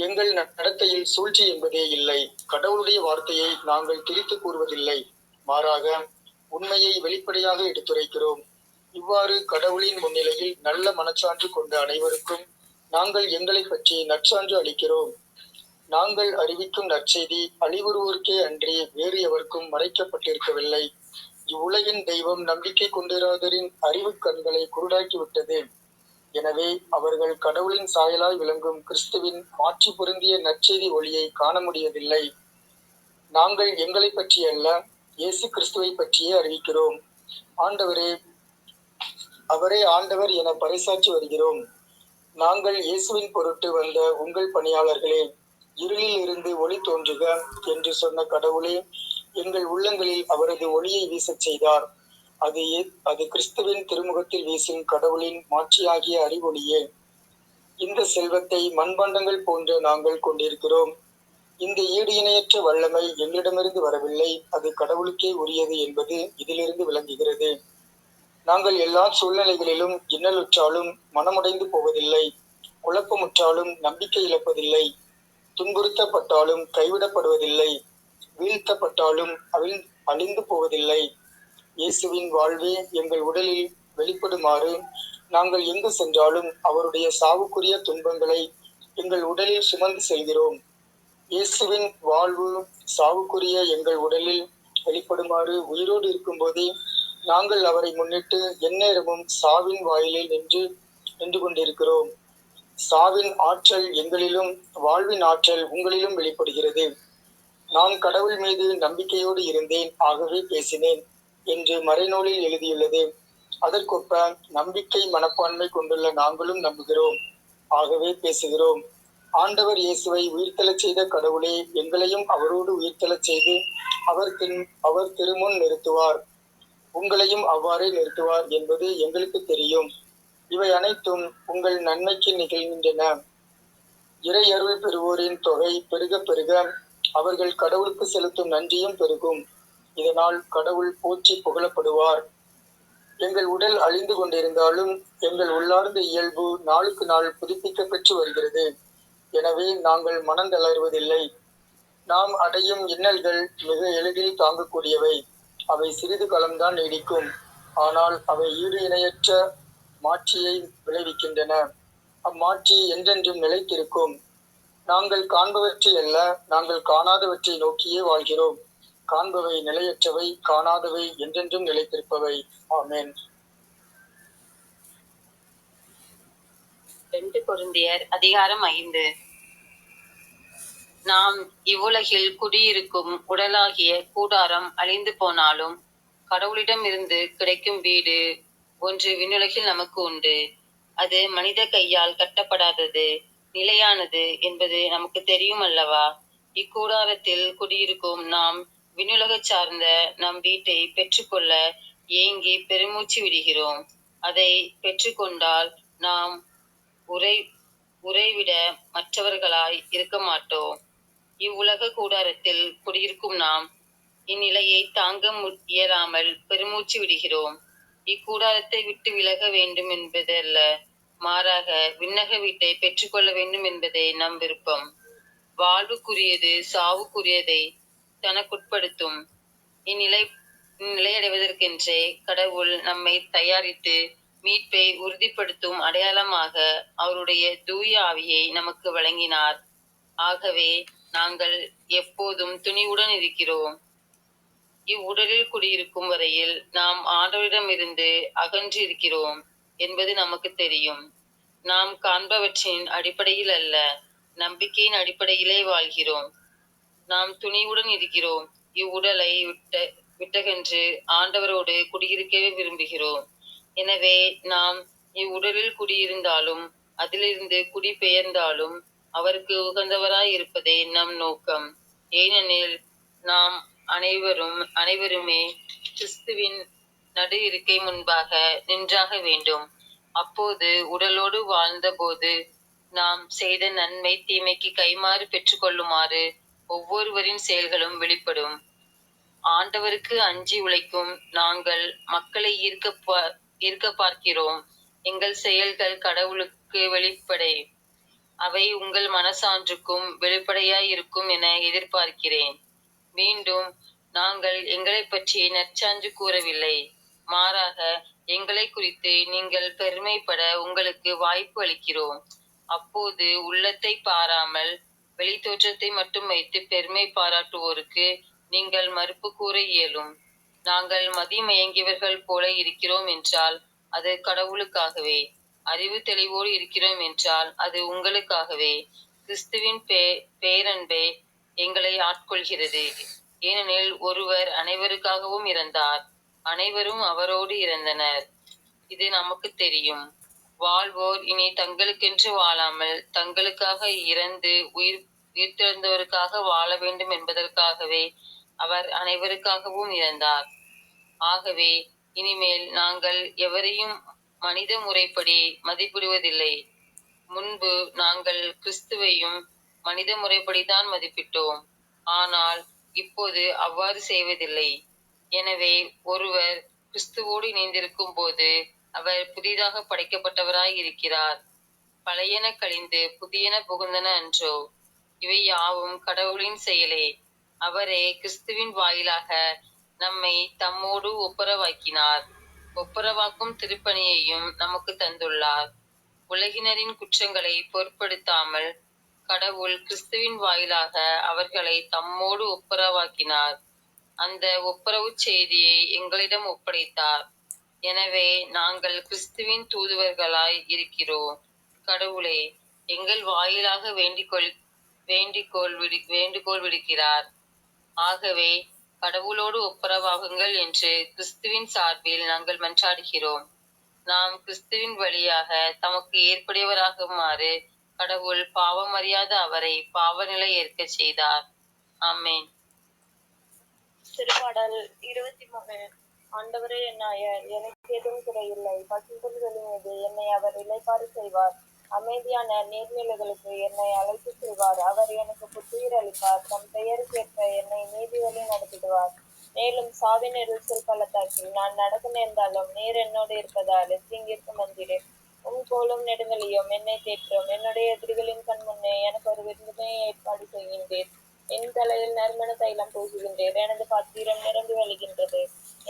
எங்கள் நடத்தையில் சூழ்ச்சி என்பதே இல்லை. கடவுளுடைய வார்த்தையை நாங்கள் திரித்து கூறுவதில்லை. மாறாக உண்மையை வெளிப்படையாக எடுத்துரைக்கிறோம். இவ்வாறு கடவுளின் முன்னிலையில் நல்ல மனச்சான்று கொண்ட அனைவருக்கும் நாங்கள் எங்களை பற்றி நற்சான்று அளிக்கிறோம். நாங்கள் அறிவிக்கும் நற்செய்தி அழிவுறுவோருக்கே அன்றி வேறு எவருக்கும் மறைக்கப்பட்டிருக்கவில்லை. இவ்வுலகின் தெய்வம் நம்பிக்கை கொண்டிராதோரின் அறிவு கண்களை குருடாக்கிவிட்டது. எனவே அவர்கள் கடவுளின் சாயலாய் விளங்கும் கிறிஸ்துவின் மாட்சி பொருந்திய நற்செய்தி ஒளியை காண முடியவில்லை. நாங்கள் எங்களை பற்றியல்ல, இயேசு கிறிஸ்துவை பற்றியே அறிவிக்கிறோம். அவரே ஆண்டவர் என பறைசாற்றி வருகிறோம். நாங்கள் இயேசுவின் பொருட்டு வந்த உங்கள் பணியாளர்களே, இருளில் இருந்து ஒளி தோன்றுக என்று சொன்ன கடவுளே எங்கள் உள்ளங்களில் அவரது ஒளியை வீசச் செய்தார். அது கிறிஸ்துவின் திருமுகத்தில் வீசும் கடவுளின் மாட்சியாகிய அறிவொளியே. இந்த செல்வத்தை மண்பாண்டங்கள் போன்ற நாங்கள் கொண்டிருக்கிறோம். இந்த ஈடு இணையற்ற வல்லமை எங்களிடமிருந்து வரவில்லை, அது கடவுளுக்கே உரியது என்பது இதிலிருந்து விளங்குகிறது. நாங்கள் எல்லா சூழ்நிலைகளிலும் இன்னலுற்றாலும் மனமுடைந்து போவதில்லை, குழப்பமுற்றாலும் நம்பிக்கை இழப்பதில்லை, துன்புறுத்தப்பட்டாலும் கைவிடப்படுவதில்லை, வீழ்த்தப்பட்டாலும் அழிந்து போவதில்லை. இயேசுவின் வாழ்வே எங்கள் உடலில் வெளிப்படுமாறு நாங்கள் எங்கு சென்றாலும் அவருடைய சாவுக்குரிய துன்பங்களை எங்கள் உடலில் சுமந்து செல்கிறோம். இயேசுவின் வாழ்வு சாவுக்குரிய எங்கள் உடலில் வெளிப்படுமாறு உயிரோடு இருக்கும்போதே நாங்கள் அவரை முன்னிட்டு எந்நேரமும் சாவின் வாயிலில் நின்று கொண்டிருக்கிறோம். சாவின் ஆற்றல் எங்களிலும் வாழ்வின் ஆற்றல் உங்களிலும் வெளிப்படுகிறது. நான் கடவுள் மீது நம்பிக்கையோடு இருந்தேன், ஆகவே பேசினேன் என்று மறைநூலில் எழுதியுள்ளது. அதற்கொப்ப நம்பிக்கை மனப்பான்மை கொண்டுள்ள நாங்களும் நம்புகிறோம், ஆகவே பேசுகிறோம். ஆண்டவர் இயேசுவை உயிர்த்தெழச் செய்த கடவுளே எங்களையும் அவரோடு உயிர்த்தெழச் செய்து அவர் திருமுன் நிறுத்துவார். உங்களையும் அவ்வாறே நிறுத்துவார் என்பது எங்களுக்கு தெரியும். இவை அனைத்தும் உங்கள் நன்மைக்கு நிகழ்கின்றன. இறை அருள் பெறுவோரின் தொகை பெருக பெருக அவர்கள் கடவுளுக்கு செலுத்தும் நன்றியும் பெருகும். இதனால் கடவுள் போற்றி புகழப்படுவார். எங்கள் உடல் அழிந்து கொண்டிருந்தாலும் எங்கள் உள்ளார்ந்த இயல்பு நாளுக்கு நாள் புதுப்பிக்க பெற்று வருகிறது. எனவே நாங்கள் மனந்தளர்வதில்லை. நாம் அடையும் இன்னல்கள் மிக எளிதில் தாங்கக்கூடியவை. அவை சிறிது காலம்தான் நீடிக்கும், ஆனால் அவை ஈடு இணையற்ற மாட்சியை விளைவிக்கின்றன. அம்மாட்சி என்றென்றும் நிலைத்திருக்கும். நாங்கள் காண்பவற்றை அல்ல, நாங்கள் காணாதவற்றை நோக்கியே வாழ்கிறோம். காண்பவை நிலையற்றவை, காணாதவை என்றென்றும் நிலைத்திருப்பவை. ஆமென். 2 கொரிந்தியர் அதிகாரம் 5. நாம் இவ்வுலகில் குடியிருக்கும் உடலாகிய கூடாரம் அழிந்து போனாலும் கடவுளிடமிருந்து கிடைக்கும் வீடு ஒன்று விண்ணுலகில் நமக்கு உண்டு. அது மனித கையால் கட்டப்படாதது, நிலையானது என்பது நமக்கு தெரியும் அல்லவா? இக்கூடாரத்தில் குடியிருக்கும் நாம் விண்ணுலக சார்ந்த நம் வீட்டை பெற்றுக்கொள்ள ஏங்கி பெருமூச்சு விடுகிறோம். அதை பெற்றுக்கொண்டால் நாம் உறை உறைவிட மற்றவர்களாய் இருக்க மாட்டோம். இவ்வுலக கூடாரத்தில் குடியிருக்கும் நாம் இந்நிலையை தாங்க இயலாமல் பெருமூச்சு விடுகிறோம். இக்கூடாரத்தை விட்டு விலக வேண்டும் என்பதல்ல, மாறாக விண்ணக வீட்டை பெற்றுக்கொள்ள வேண்டும் என்பதே நம் விருப்பம். வாழ்வுக்குரியது சாவுக்குரியதை தனக்குட்படுத்தும் இந்நிலையடைவதற்கென்றே கடவுள் நம்மை தயாரித்து மீட்பை உறுதிப்படுத்தும் அடையாளமாக அவருடைய தூய ஆவியை நமக்கு வழங்கினார். ஆகவே நாங்கள் எப்போதும் துணிவுடன் இருக்கிறோம். இவ்வுடலில் குடியிருக்கும் வரையில் நாம் ஆண்டவரிடமிருந்து அகன்று இருக்கிறோம் என்பது நமக்கு தெரியும். நாம் காண்பவற்றின் அடிப்படையில் அல்ல, நம்பிக்கையின் அடிப்படையிலே வாழ்கிறோம். நாம் துணிவுடன் இருக்கிறோம். இவ்வுடலை விட்டகன்று ஆண்டவரோடு குடியிருக்கவே விரும்புகிறோம். எனவே நாம் இவ்வுடலில் குடியிருந்தாலும் அதிலிருந்து குடிபெயர்ந்தாலும் அவருக்கு உகந்தவராய் இருப்பதே நம் நோக்கம். ஏனெனில் நாம் அனைவருமே கிறிஸ்துவின் நடு இருக்கை முன்பாக நின்றாக வேண்டும். அப்போது உடலோடு வாழ்ந்தபோது நாம் செய்த நன்மை தீமைக்கு கைமாறு பெற்றுக்கொள்ளுமாறு ஒவ்வொருவரின் செயல்களும் வெளிப்படும். ஆண்டவருக்கு அஞ்சி உழைக்கும் நாங்கள் மக்களை ஈர்க்க பார்க்கிறோம். எங்கள் செயல்கள் கடவுளுக்கு வெளிப்படை. அவை உங்கள் மனசான்றுக்கும் வெளிப்படையாய் இருக்கும் என எதிர்பார்க்கிறேன். மீண்டும் நாங்கள் எங்களை பற்றி நற்சான்று கூறவில்லை, மாறாக எங்களை குறித்து நீங்கள் பெருமைப்பட உங்களுக்கு வாய்ப்பு அளிக்கிறோம். அப்போது உள்ளத்தை பாராமல் வெளித்தோற்றத்தை மட்டும் வைத்து பெருமை பாராட்டுவோருக்கு நீங்கள் மறுப்பு கூற இயலும். நாங்கள் மதிமயங்கியவர்கள் போல இருக்கிறோம் என்றால் அது கடவுளுக்காகவே. அறிவு தெளிவோடு இருக்கிறோம் என்றால் அது உங்களுக்காகவே. கிறிஸ்துவின் பேரன்பே எங்களை ஆட்கொள்கிறது. ஏனெனில் ஒருவர் அனைவருக்காகவும் இறந்தார், அனைவரும் அவரோடு இறந்தனர். இது நமக்கு தெரியும். வாழ்வோர் இனி தங்களுக்கென்று வாழாமல் தங்களுக்காக இறந்து உயிர்த்தெழுந்தவருக்காக வாழ வேண்டும் என்பதற்காகவே அவர் அனைவருக்காகவும் இறந்தார். ஆகவே இனிமேல் நாங்கள் எவரையும் மனித முறைப்படி மதிப்பிடுவதில்லை. முன்பு நாங்கள் கிறிஸ்துவையும் மனித முறைப்படிதான் மதிப்பிட்டோம். ஆனால் இப்போது அவ்வாறு செய்வதில்லை. எனவே ஒருவர் கிறிஸ்துவோடு இணைந்திருக்கும் போது அவர் புதிதாக படைக்கப்பட்டவராய் இருக்கிறார். பழையன கழிந்து புதியன புகுந்தன அன்றோ? இவை யாவும் கடவுளின் செயலே. அவரே கிறிஸ்துவின் வாயிலாக நம்மை தம்மோடு ஒப்புரவாக்கினார். ஒப்புரவாக்கும் திருப்பணியையும் நமக்கு தந்துள்ளார். உலகினரின் குற்றங்களை பொருட்படுத்தாமல் கடவுள் கிறிஸ்துவின் வாயிலாக அவர்களை தம்மோடு ஒப்புரவாக்கினார். அந்த ஒப்புரவு செய்தியை எங்களிடம் ஒப்படைத்தார். எனவே நாங்கள் கிறிஸ்துவின் தூதுவர்களாய் இருக்கிறோம். கடவுளே எங்கள் வாயிலாக வேண்டுகோள் விடுக்கிறார். ஆகவே கடவுளோடு ஒப்புரவாகுங்கள் என்று கிறிஸ்துவின் சார்பில் நாங்கள் மன்றாடுகிறோம். நாம் கிறிஸ்துவின் வழியாக தமக்கு ஏற்புடையவராகுமாறு கடவுள் பாவமறியாத அவரை பாவநிலை ஏற்க செய்தார். ஆமென். திருப்பாடல் 23. ஆண்டவரே என் நாயர், எனக்கு ஏதும் குறையில்லை. பசும்புல்களின் மீது என்னை அவர் இளைப்பாறு செய்வார். அமைதியான நீர்நிலைகளுக்கு என்னை அழைத்து செல்வார். அவர் எனக்கு புத்துயிர் அளிப்பார். தம் பெயருக்கேற்ப என்னை நீதி வழி நடத்திடுவார். மேலும் சாவின் நெரிசல் பள்ளத்தாக்கில் நான் நடக்க நேர்ந்தாலும் நீர் என்னோடு இருப்பதால் தீங்கிற்கு மந்திரேன். உன் கோலும் நெடுங்கலியும் என்னை தேற்றும். என்னுடைய எதிரிகளின் கண் முன்னே எனக்கு ஒரு விருந்தினை ஏற்பாடு செய்கின்றேன். என் தலையில் நறுமண தைலம் பூசுகின்றேன். எனது பாத்திரம் நிரம்பி வழிகின்றது.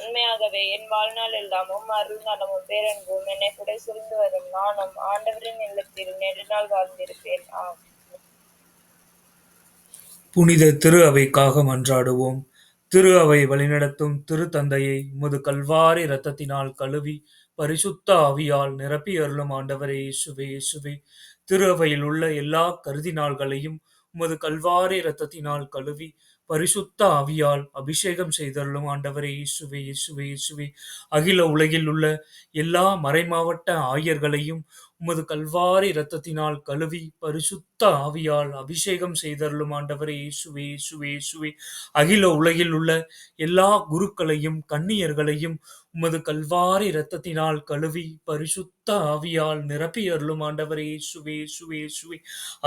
உண்மையாகவே என் வாழ்நாள் எல்லாம் அருள் நலமும் பேரன்பும் என்னை புடை சுரிந்து வரும். நானும் ஆண்டவரின் இல்லத்தில் நெடுநாள் வாழ்ந்திருப்பேன். புனித திரு அவைக்காக மன்றாடுவோம். திரு அவை வழிநடத்தும் திருத்தந்தையை உமது கல்வாரி இரத்தத்தினால் கழுவி பரிசுத்த ஆவியால் நிரப்பி அருளும் ஆண்டவரே இயேசுவே. இயேசுவே, திரு அவையில் உள்ள எல்லா கருதினாள்களையும் உமது கல்வாரி இரத்தத்தினால் கழுவி பரிசுத்த ஆவியால் அபிஷேகம் செய்தருளும் ஆண்டவரே இயேசுவே. இயேசுவே. இயேசுவே, அகில உலகில் உள்ள எல்லா மறைமாவட்ட ஆயர்களையும் உமது கல்வாரி இரத்தத்தினால் கழுவி பரிசுத்த ஆவியால் அபிஷேகம் செய்தருளும் ஆண்டவரே இயேசுவே இயேசுவே இயேசுவே. அகில உலகில் உள்ள எல்லா குருக்களையும் கன்னியர்களையும் உமது கல்வாரி இரத்தத்தினால் கழுவி பரிசுத்த ஆவியால் நிரப்பி அருளும் ஆண்டவரே இயேசுவே இயேசுவே இயேசுவே.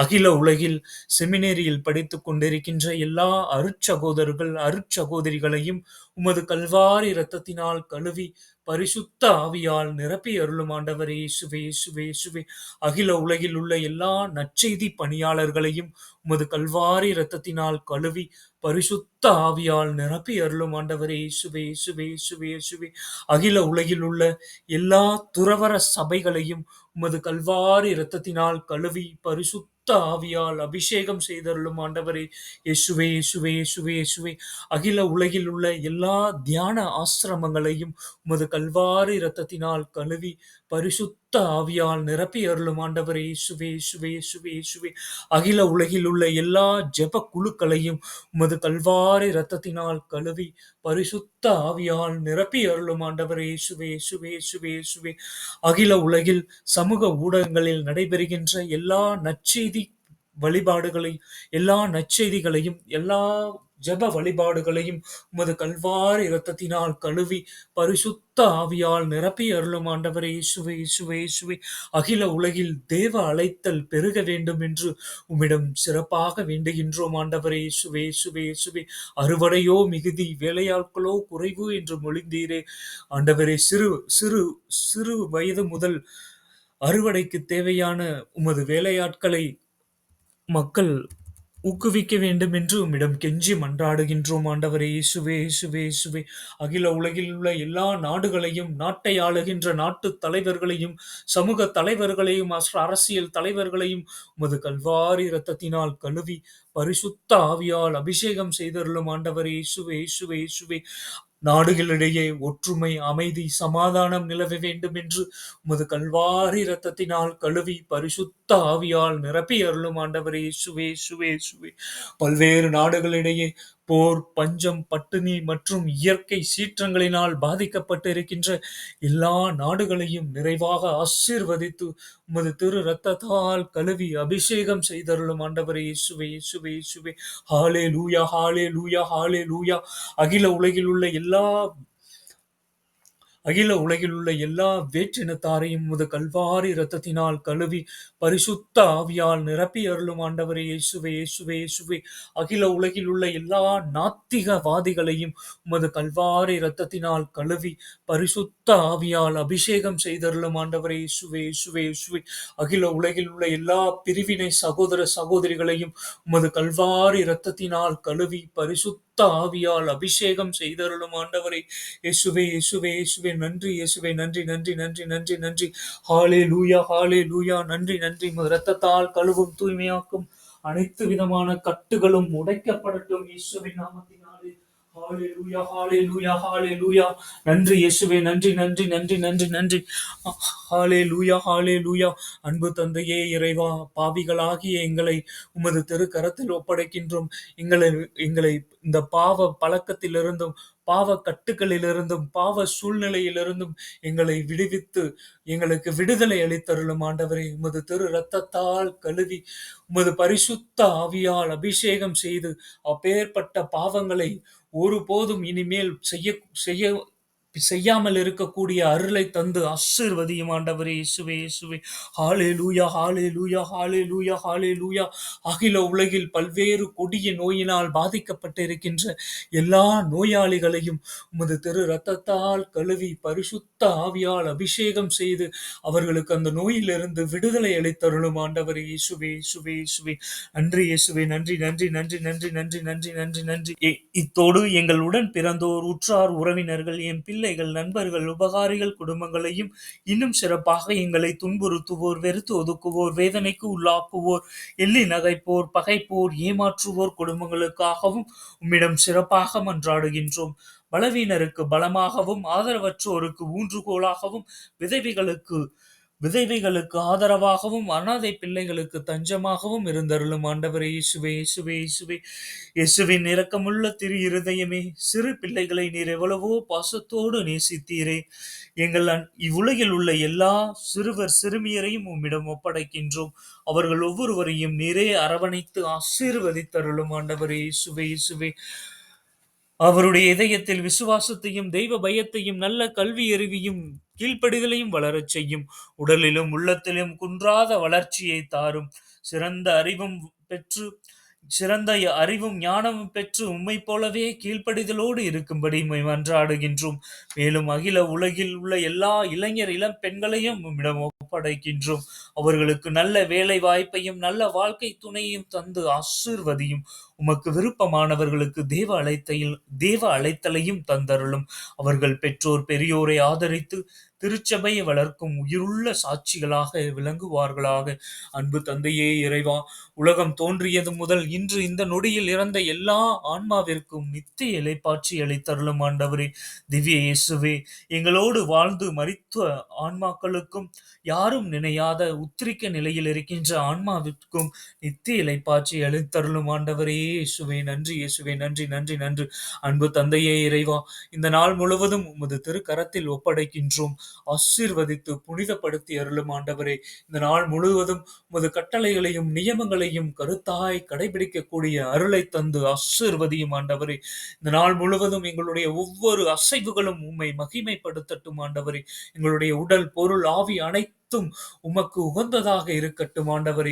அகில உலகில் செமினேரியில் படித்துக் கொண்டிருக்கின்ற எல்லா அருட்சகோதரர்கள் அருட்சகோதரிகளையும் உமது கல்வாரி இரத்தத்தினால் கழுவி பரிசுத்த ஆவியால் நிரப்பி அருளும் ஆண்டவரே இயேசுவே இயேசுவே இயேசுவே. அகில உலகில் உள்ள எல்லா நற்செய்தி பணியாளர்களையும் உமது கல்வாரி இரத்தத்தினால் கழுவி பரிசுத்த ஆவியால் நிரப்பி அருளும் ஆண்டவரே இயேசுவே இயேசுவே இயேசுவே இயேசுவே. அகில உலகில் உள்ள எல்லா துறவற சபைகளையும் உமது கல்வாரி இரத்தத்தினால் கழுவி பரிசுத்த ஆவியால் அபிஷேகம் செய்தருளும் ஆண்டவரே இயேசுவே இயேசுவே இயேசுவே இயேசுவே. அகில உலகில் உள்ள எல்லா தியான ஆசிரமங்களையும் உமது கல்வாரி இரத்தத்தினால் கழுவி பரிசுத்த ஆவியால் நிரப்பி அருளும் ஆண்டவரே இயேசுவே இயேசுவே இயேசுவே இயேசுவே. அகில உலகில் உள்ள எல்லா ஜெப குழுக்களையும் உமது கல்வாரி இரத்தத்தினால் கழுவி பரிசுத்த ஆவியால் நிரப்பி அருளும் ஆண்டவரே இயேசுவே இயேசுவே இயேசுவே இயேசுவே. அகில உலகில் சமூக ஊடகங்களில் நடைபெறுகின்ற எல்லா நற்செய்தி வழிபாடுகளை எல்லா நற்செய்திகளையும் எல்லா ஜெப வழிபாடுகளையும் உமது கல்வாரி இரத்தத்தினால் கழுவி பரிசுத்த ஆவியால் நிரப்பி அருளும் ஆண்டவரே இயேசுவே இயேசுவே இயேசுவே. அகில உலகில் தேவ அழைத்தல் பெருக வேண்டும் என்று உம்மிடம் சிறப்பாக வேண்டுகின்றோம் ஆண்டவரே இயேசுவே இயேசுவே இயேசுவே. அறுவடையோ மிகுதி வேலையாட்களோ குறைவு என்று மொழிந்தீரே ஆண்டவரே. சிறு சிறு சிறு வயது முதல் அறுவடைக்கு தேவையான உமது வேலையாட்களை மக்கள் ஊக்குவிக்க வேண்டும் என்று உம்மிடம் கெஞ்சி மன்றாடுகின்றோம் ஆண்டவரே இயேசுவே இயேசுவே இயேசுவே. அகில உலகில் உள்ள எல்லா நாடுகளையும் நாட்டை ஆளுகின்ற நாட்டு தலைவர்களையும் சமூக தலைவர்களையும் அரசியல் தலைவர்களையும் உமது கல்வாரி இரத்தத்தினால் கழுவி பரிசுத்த ஆவியால் அபிஷேகம் செய்தருளும் ஆண்டவரே இயேசுவே இயேசுவே இயேசுவே. நாடுகளிடையே ஒற்றுமை அமைதி சமாதானம் நிலவ வேண்டும் என்று உமது கல்வாரி இரத்தத்தினால் கழுவி பரிசுத்த ஆவியால் நிரப்பி அருளும் ஆண்டவரே இயேசுவே இயேசுவே இயேசுவே. பல்வேறு நாடுகளிடையே போர் பஞ்சம் பட்டினி மற்றும் இயற்கை சீற்றங்களினால் பாதிக்கப்பட்டு இருக்கின்ற எல்லா நாடுகளையும் நிறைவாக ஆசீர்வதித்து உமது திரு இரத்தத்தால் கழுவி அபிஷேகம் செய்தருளும் ஆண்டவரே இயேசுவே இயேசுவே இயேசுவே. ஹாலே லூயா ஹாலே லூயா ஹாலே லூயா. அகில உலகில் உள்ள எல்லா வேற்றினத்தாரையும் உமது கல்வாரி இரத்தத்தினால் கழுவி பரிசுத்த ஆவியால் நிரப்பி அருளும் ஆண்டவரே இயேசுவே இயேசுவே இயேசுவே. அகில உலகில் உள்ள எல்லா நாத்திகவாதிகளையும் உமது கல்வாரி இரத்தத்தினால் கழுவி பரிசுத்த ஆவியால் அபிஷேகம் செய்தருளும் ஆண்டவரே இயேசுவே இயேசுவே இயேசுவே. அகில உலகில் உள்ள எல்லா பிரிவினை சகோதர சகோதரிகளையும் உமது கல்வாரி இரத்தத்தினால் கழுவி பரிசுத்த ஆவியால் அபிஷேகம் செய்தருளும் ஆண்டவரே இயேசுவே இயேசுவே இயேசுவே. நன்றி இயேசுவே நன்றி நன்றி நன்றி நன்றி நன்றி. ஹாலே லூயா ஹாலே லூயா. நன்றி நன்றி. உமது இரத்தத்தால் கழுவும் தூய்மையாக்கும் அனைத்து விதமான கட்டுகளும் உடைக்கப்படட்டும் இயேசுவின் நாமத்தினாலே. ஹாலே லூயா ஹாலே லூயா ஹாலே லூயா. நன்றி இயேசுவே நன்றி நன்றி நன்றி நன்றி நன்றி. ஹாலே லூயா ஹாலே லூயா. அன்பு தந்தையே இறைவா, பாவிகளாகிய எங்களை உமது திருக்கரத்தில் ஒப்படைக்கின்றோம். எங்களை எங்களை இந்த பாவ பழக்கத்திலிருந்தும் பாவ கட்டுகளிலிருந்தும் பாவ சூழ்நிலையிலிருந்தும் எங்களை விடுவித்து எங்களுக்கு விடுதலை அளித்தருளும் ஆண்டவரே. உமது திரு இரத்தத்தால் கழுவி உமது பரிசுத்த ஆவியால் அபிஷேகம் செய்து அப்பேற்பட்ட பாவங்களை ஒருபோதும் இனிமேல் செய்யாமல் இருக்கக்கூடிய அருளை தந்து ஆசீர்வதியும் ஆண்டவரே இயேசுவே இயேசுவே. ஹாலே லூயா ஹாலே லூயா ஹாலே லூயா ஹாலே லூயா. அகில உலகில் பல்வேறு கொடிய நோயினால் பாதிக்கப்பட்டு இருக்கின்ற எல்லா நோயாளிகளையும் உமது திரு இரத்தத்தால் கழுவி பரிசுத்த ஆவியால் அபிஷேகம் செய்து அவர்களுக்கு அந்த நோயிலிருந்து விடுதலை அளித்தருளும் ஆண்டவரே இயேசுவே இயேசுவே இயேசுவே. நன்றி இயேசுவே நன்றி நன்றி நன்றி நன்றி நன்றி நன்றி நன்றி நன்றி. இத்தோடு எங்களுடன் பிறந்தோர் உற்றார் உறவினர்கள் என் பிள்ளைகள் நண்பர்கள் உபகாரிகள் குடும்பங்களையும் இன்னும் சிறப்பாக எங்களை துன்புறுத்துவோர் வெறுத்து ஒதுக்குவோர் வேதனைக்கு உள்ளாக்குவோர் எள்ளி நகைப்போர் பகைப்போர் ஏமாற்றுவோர் குடும்பங்களுக்காகவும் உம்மிடம் சிறப்பாக மன்றாடுகின்றோம். பலவீனருக்கு பலமாகவும் ஆதரவற்றோருக்கு ஊன்றுகோலாகவும் விதவைகளுக்கு விதவைகளுக்கு ஆதரவாகவும் அனாதை பிள்ளைகளுக்கு தஞ்சமாகவும் இருந்தருளும் ஆண்டவரே இயேசுவே இயேசுவே இயேசுவே. இயேசுவின் இரக்கமுள்ள திரு இருதயமே, சிறு பிள்ளைகளை நீர் எவ்வளவோ பாசத்தோடு நேசித்தீரே. எங்கள் இவ்வுலகில் உள்ள எல்லா சிறுவர் சிறுமியரையும் உம்மிடம் ஒப்படைக்கின்றோம். அவர்கள் ஒவ்வொருவரையும் நீரே அரவணைத்து ஆசீர்வதித்தருளும் ஆண்டவரே இயேசுவே இயேசுவே. அவருடைய இதயத்தில் விசுவாசத்தையும் தெய்வ பயத்தையும் நல்ல கல்வி அறிவையும் கீழ்ப்படிதலையும் வளரச் செய்யும். உடலிலும் உள்ளத்திலும் குன்றாத வளர்ச்சியை தாரும். சிறந்த அறிவும் ஞானமும் பெற்று உம்மை போலவே கீழ்ப்படிதலோடு இருக்கும்படி மன்றாடுகின்றோம். மேலும் அகில உலகில் உள்ள எல்லா இளைஞர் இளம் பெண்களையும் உம்மிடம் ஒப்படைக்கின்றோம். அவர்களுக்கு நல்ல வேலை வாய்ப்பையும் நல்ல வாழ்க்கை துணையும் தந்து ஆசீர்வதியும். உமக்கு விருப்பமானவர்களுக்கு தேவ அழைத்தலையும் தந்தருளும். அவர்கள் பெற்றோர் பெரியோரை ஆதரித்து திருச்சபையை வளர்க்கும் உயிருள்ள சாட்சிகளாக விளங்குவார்களாக. அன்பு தந்தையே இறைவா, உலகம் தோன்றியது முதல் இன்று இந்த நொடியில் இறந்த எல்லா ஆன்மாவிற்கும் நித்திய இளைப்பாட்சி அளித்தருளும் ஆண்டவரே. திவ்ய இயேசுவே, எங்களோடு வாழ்ந்து மரித்த ஆன்மாக்களுக்கும் யாரும் நினையாத உத்திரிக்க நிலையில் இருக்கின்ற ஆன்மாவிற்கும் நித்திய இளைப்பாட்சி அளித்தருளும் ஆண்டவரே இயேசுவே. நன்றி இயேசுவே, நன்றி நன்றி நன்றி. அன்பு தந்தையே இறைவா, இந்த நாள் முழுவதும் உமது திருக்கரத்தில் ஒப்படைக்கின்றோம். ஆசீர்வதித்து புனிதப்படுத்தி அருளும் ஆண்டவரே. இந்த நாள் முழுவதும் உமது கட்டளைகளையும் நியமங்களையும் கருத்தாய் கடைபிடிக்கக்கூடிய அருளை தந்து ஆசீர்வதியும் ஆண்டவரே. இந்த நாள் முழுவதும் எங்களுடைய ஒவ்வொரு அசைவுகளும் உம்மை மகிமைப்படுத்தட்டும் ஆண்டவரே. எங்களுடைய உடல் பொருள் ஆவி அனைத்தும் உமக்கு உகந்ததாக இருக்கட்டும் ஆண்டவரே.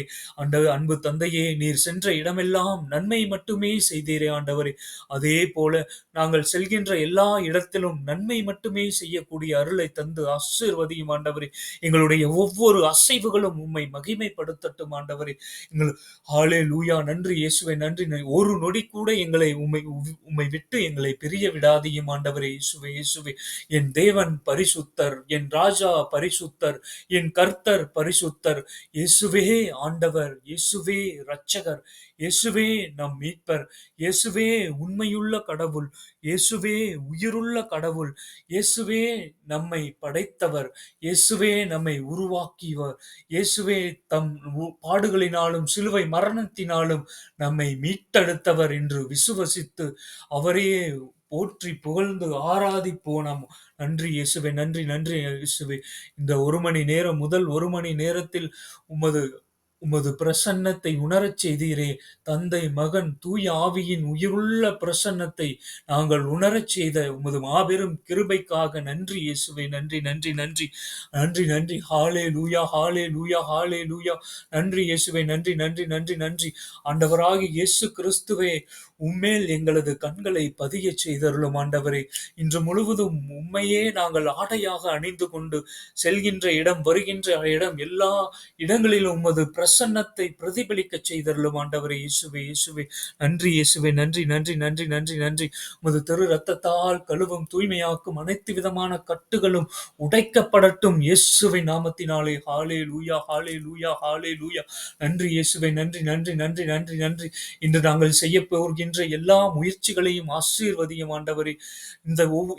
அன்பு தந்தையே, நீர் சென்ற இடமெல்லாம் நன்மை மட்டுமே செய்தீரே ஆண்டவரே. அதே போல நாங்கள் செல்கின்ற எல்லா இடத்திலும் நன்மை மட்டுமே செய்யக்கூடிய அருளை தந்து ஆசீர்வதியும் ஆண்டவரே. எங்களுடைய ஒவ்வொரு அசைவுகளும் உம்மை மகிமைப்படுத்தட்டும் ஆண்டவரே. ஹalleluya. நன்றி இயேசுவே, நன்றி. ஒரு நொடி கூட உம்மை விட்டு எங்களை பிரிய விடாதீயும் ஆண்டவரே இயேசுவே இயேசுவே. என் தேவன் பரிசுத்தர், என் ராஜா பரிசுத்தர், என் கர்த்தர் பரிசுத்தர். இயேசுவே ஆண்டவர், இயேசுவே இரட்சகர், இயேசுவே நம் மீட்பர், இயேசுவே உண்மையுள்ள கடவுள், இயேசுவே உயிருள்ள கடவுள், இயேசுவே நம்மை படைத்தவர், இயேசுவே நம்மை உருவாக்கியவர், இயேசுவே தம் பாடுகளினாலும் சிலுவை மரணத்தினாலும் நம்மை மீட்டெடுத்தவர் என்று விசுவசித்து அவரையே போற்றி புகழ்ந்து ஆராதிப்போம். நன்றி இயேசுவே, நன்றி நன்றி இயேசுவே. இந்த 1 மணி நேரம் முதல் 1 மணி நேரத்தில் உமது பிரசன்னத்தை உணரச் செய்தீரே. தந்தை மகன் தூய ஆவியின் உயிருள்ள பிரசன்னத்தை நாங்கள் உணரச் செய்த உமது மாபெரும் கிருபைக்காக நன்றி இயேசுவே. நன்றி நன்றி நன்றி நன்றி நன்றி. ஹalleluya ஹalleluya ஹalleluya. நன்றி இயேசுவே, நன்றி நன்றி நன்றி நன்றி. ஆண்டவராகிய இயேசு கிறிஸ்துவே, உம்மேல் எங்களது கண்களை பதிய செய்தருளும் ஆண்டவரே. இன்று முழுவதும் உம்மையே நாங்கள் ஆடையாக அணிந்து கொண்டு செல்கின்ற இடம் வருகின்ற இடம் எல்லா இடங்களிலும் உமது பிரசன்னத்தை பிரதிபலிக்க செய்தருளும் ஆண்டவரே இயேசுவே இயேசுவே. நன்றி இயேசுவே, நன்றி நன்றி நன்றி நன்றி நன்றி. உமது திரு ரத்தத்தால் கழுவும் தூய்மையாக்கும் அனைத்து விதமான கட்டுகளும் உடைக்கப்படட்டும் இயேசுவின் நாமத்தினாலே. ஹalleluya ஹalleluya ஹalleluya. நன்றி இயேசுவே, நன்றி நன்றி நன்றி நன்றி நன்றி. இன்று நாங்கள் செய்ய போகின்ற எல்லா முயற்சிகளையும் ஆசீர்வதியும் ஆண்டவரே.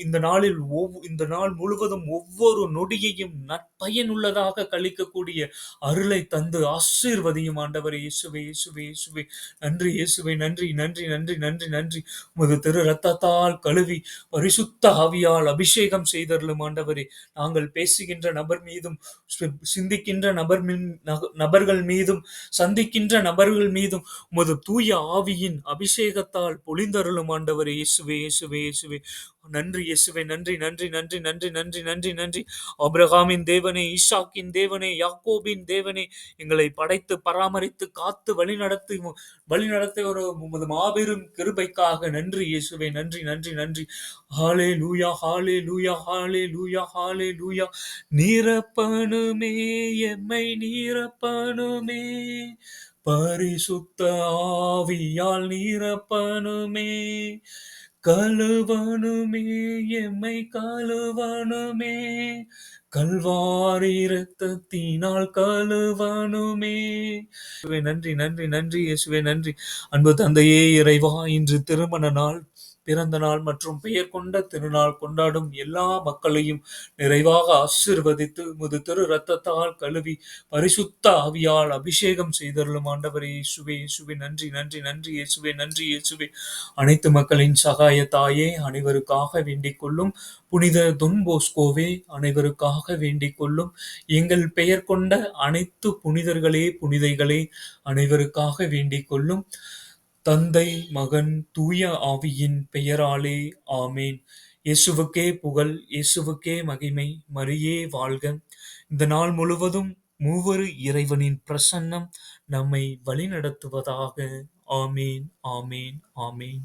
இந்த நாள் முழுவதும் ஒவ்வொரு நொடியையும் நற்பயனுள்ளதாக கழிக்கக்கூடிய அருளை தந்து ஆசீர்வதியும் ஆண்டவரே இயேசுவே இயேசுவே இயேசுவே. நன்றி இயேசுவே, நன்றி நன்றி நன்றி நன்றி நன்றி. உமது திரு ரத்தத்தால் கழுவி பரிசுத்த ஆவியால் அபிஷேகம் செய்தருளும் ஆண்டவரே. நாங்கள் பேசுகின்ற நபர் மீதும் சிந்திக்கின்ற நபர்கள் மீதும் சந்திக்கின்ற நபர்கள் மீதும் உமது தூய ஆவியின் அபிஷேகத்தால் பொழிந்தருளும் ஆண்டவரே இயேசுவே இயேசுவே இயேசுவே. நன்றி இயேசுவே, நன்றி நன்றி நன்றி நன்றி நன்றி நன்றி நன்றி. ஆபிரகாமின் தேவனே, ஈசாக்கின் தேவனே, யாக்கோபின் தேவனே, எங்களை படைத்து பராமரித்து காத்து வழிநடத்தி ஒரு உமது மாபெரும் கிருபைக்காக நன்றி இயேசுவே, நன்றி நன்றி நன்றி. ஹalleluya ஹalleluya ஹalleluya ஹalleluya. நீரப்பனுமே எம்மை நீரப்பனுமே, பரிசுத்த ஆவியால் நீரப்பனுமே, கழுவனுமே எம்மை கழுவனுமே, கல்வாரி இரத்தத்தினால் கழுவனுமே. நன்றி நன்றி நன்றி இயேசுவே, நன்றி. அன்பு தந்தையே இறைவா, இன்று திருமண நாள் பிறந்த நாள் மற்றும் பெயர் கொண்ட திருநாள் கொண்டாடும் எல்லா மக்களையும் நிறைவாக ஆசீர்வதித்து உமது திரு ரத்தத்தால் கழுவி பரிசுத்த ஆவியால் அபிஷேகம் செய்தருளும் ஆண்டவரே இயேசுவே. இயேசுவே நன்றி நன்றி நன்றி இயேசுவே. நன்றி இயேசுவே. அனைத்து மக்களின் சகாய தாயே, அனைவருக்காக வேண்டிக் கொள்ளும். புனித தொன் போஸ்கோவே, அனைவருக்காக வேண்டிக் கொள்ளும். எங்கள் பெயர் கொண்ட அனைத்து புனிதர்களே, புனிதைகளே, அனைவருக்காக வேண்டிக் கொள்ளும். தந்தை, மகன், தூய ஆவியின் பெயராலே ஆமேன். இயேசுவுக்கே புகழ், இயேசுவுக்கே மகிமை, மரியே வாழ்க. இந்த நாள் முழுவதும் மூவரு இறைவனின் பிரசன்னம் நம்மை வழிநடத்துவதாக. ஆமேன், ஆமேன், ஆமேன்.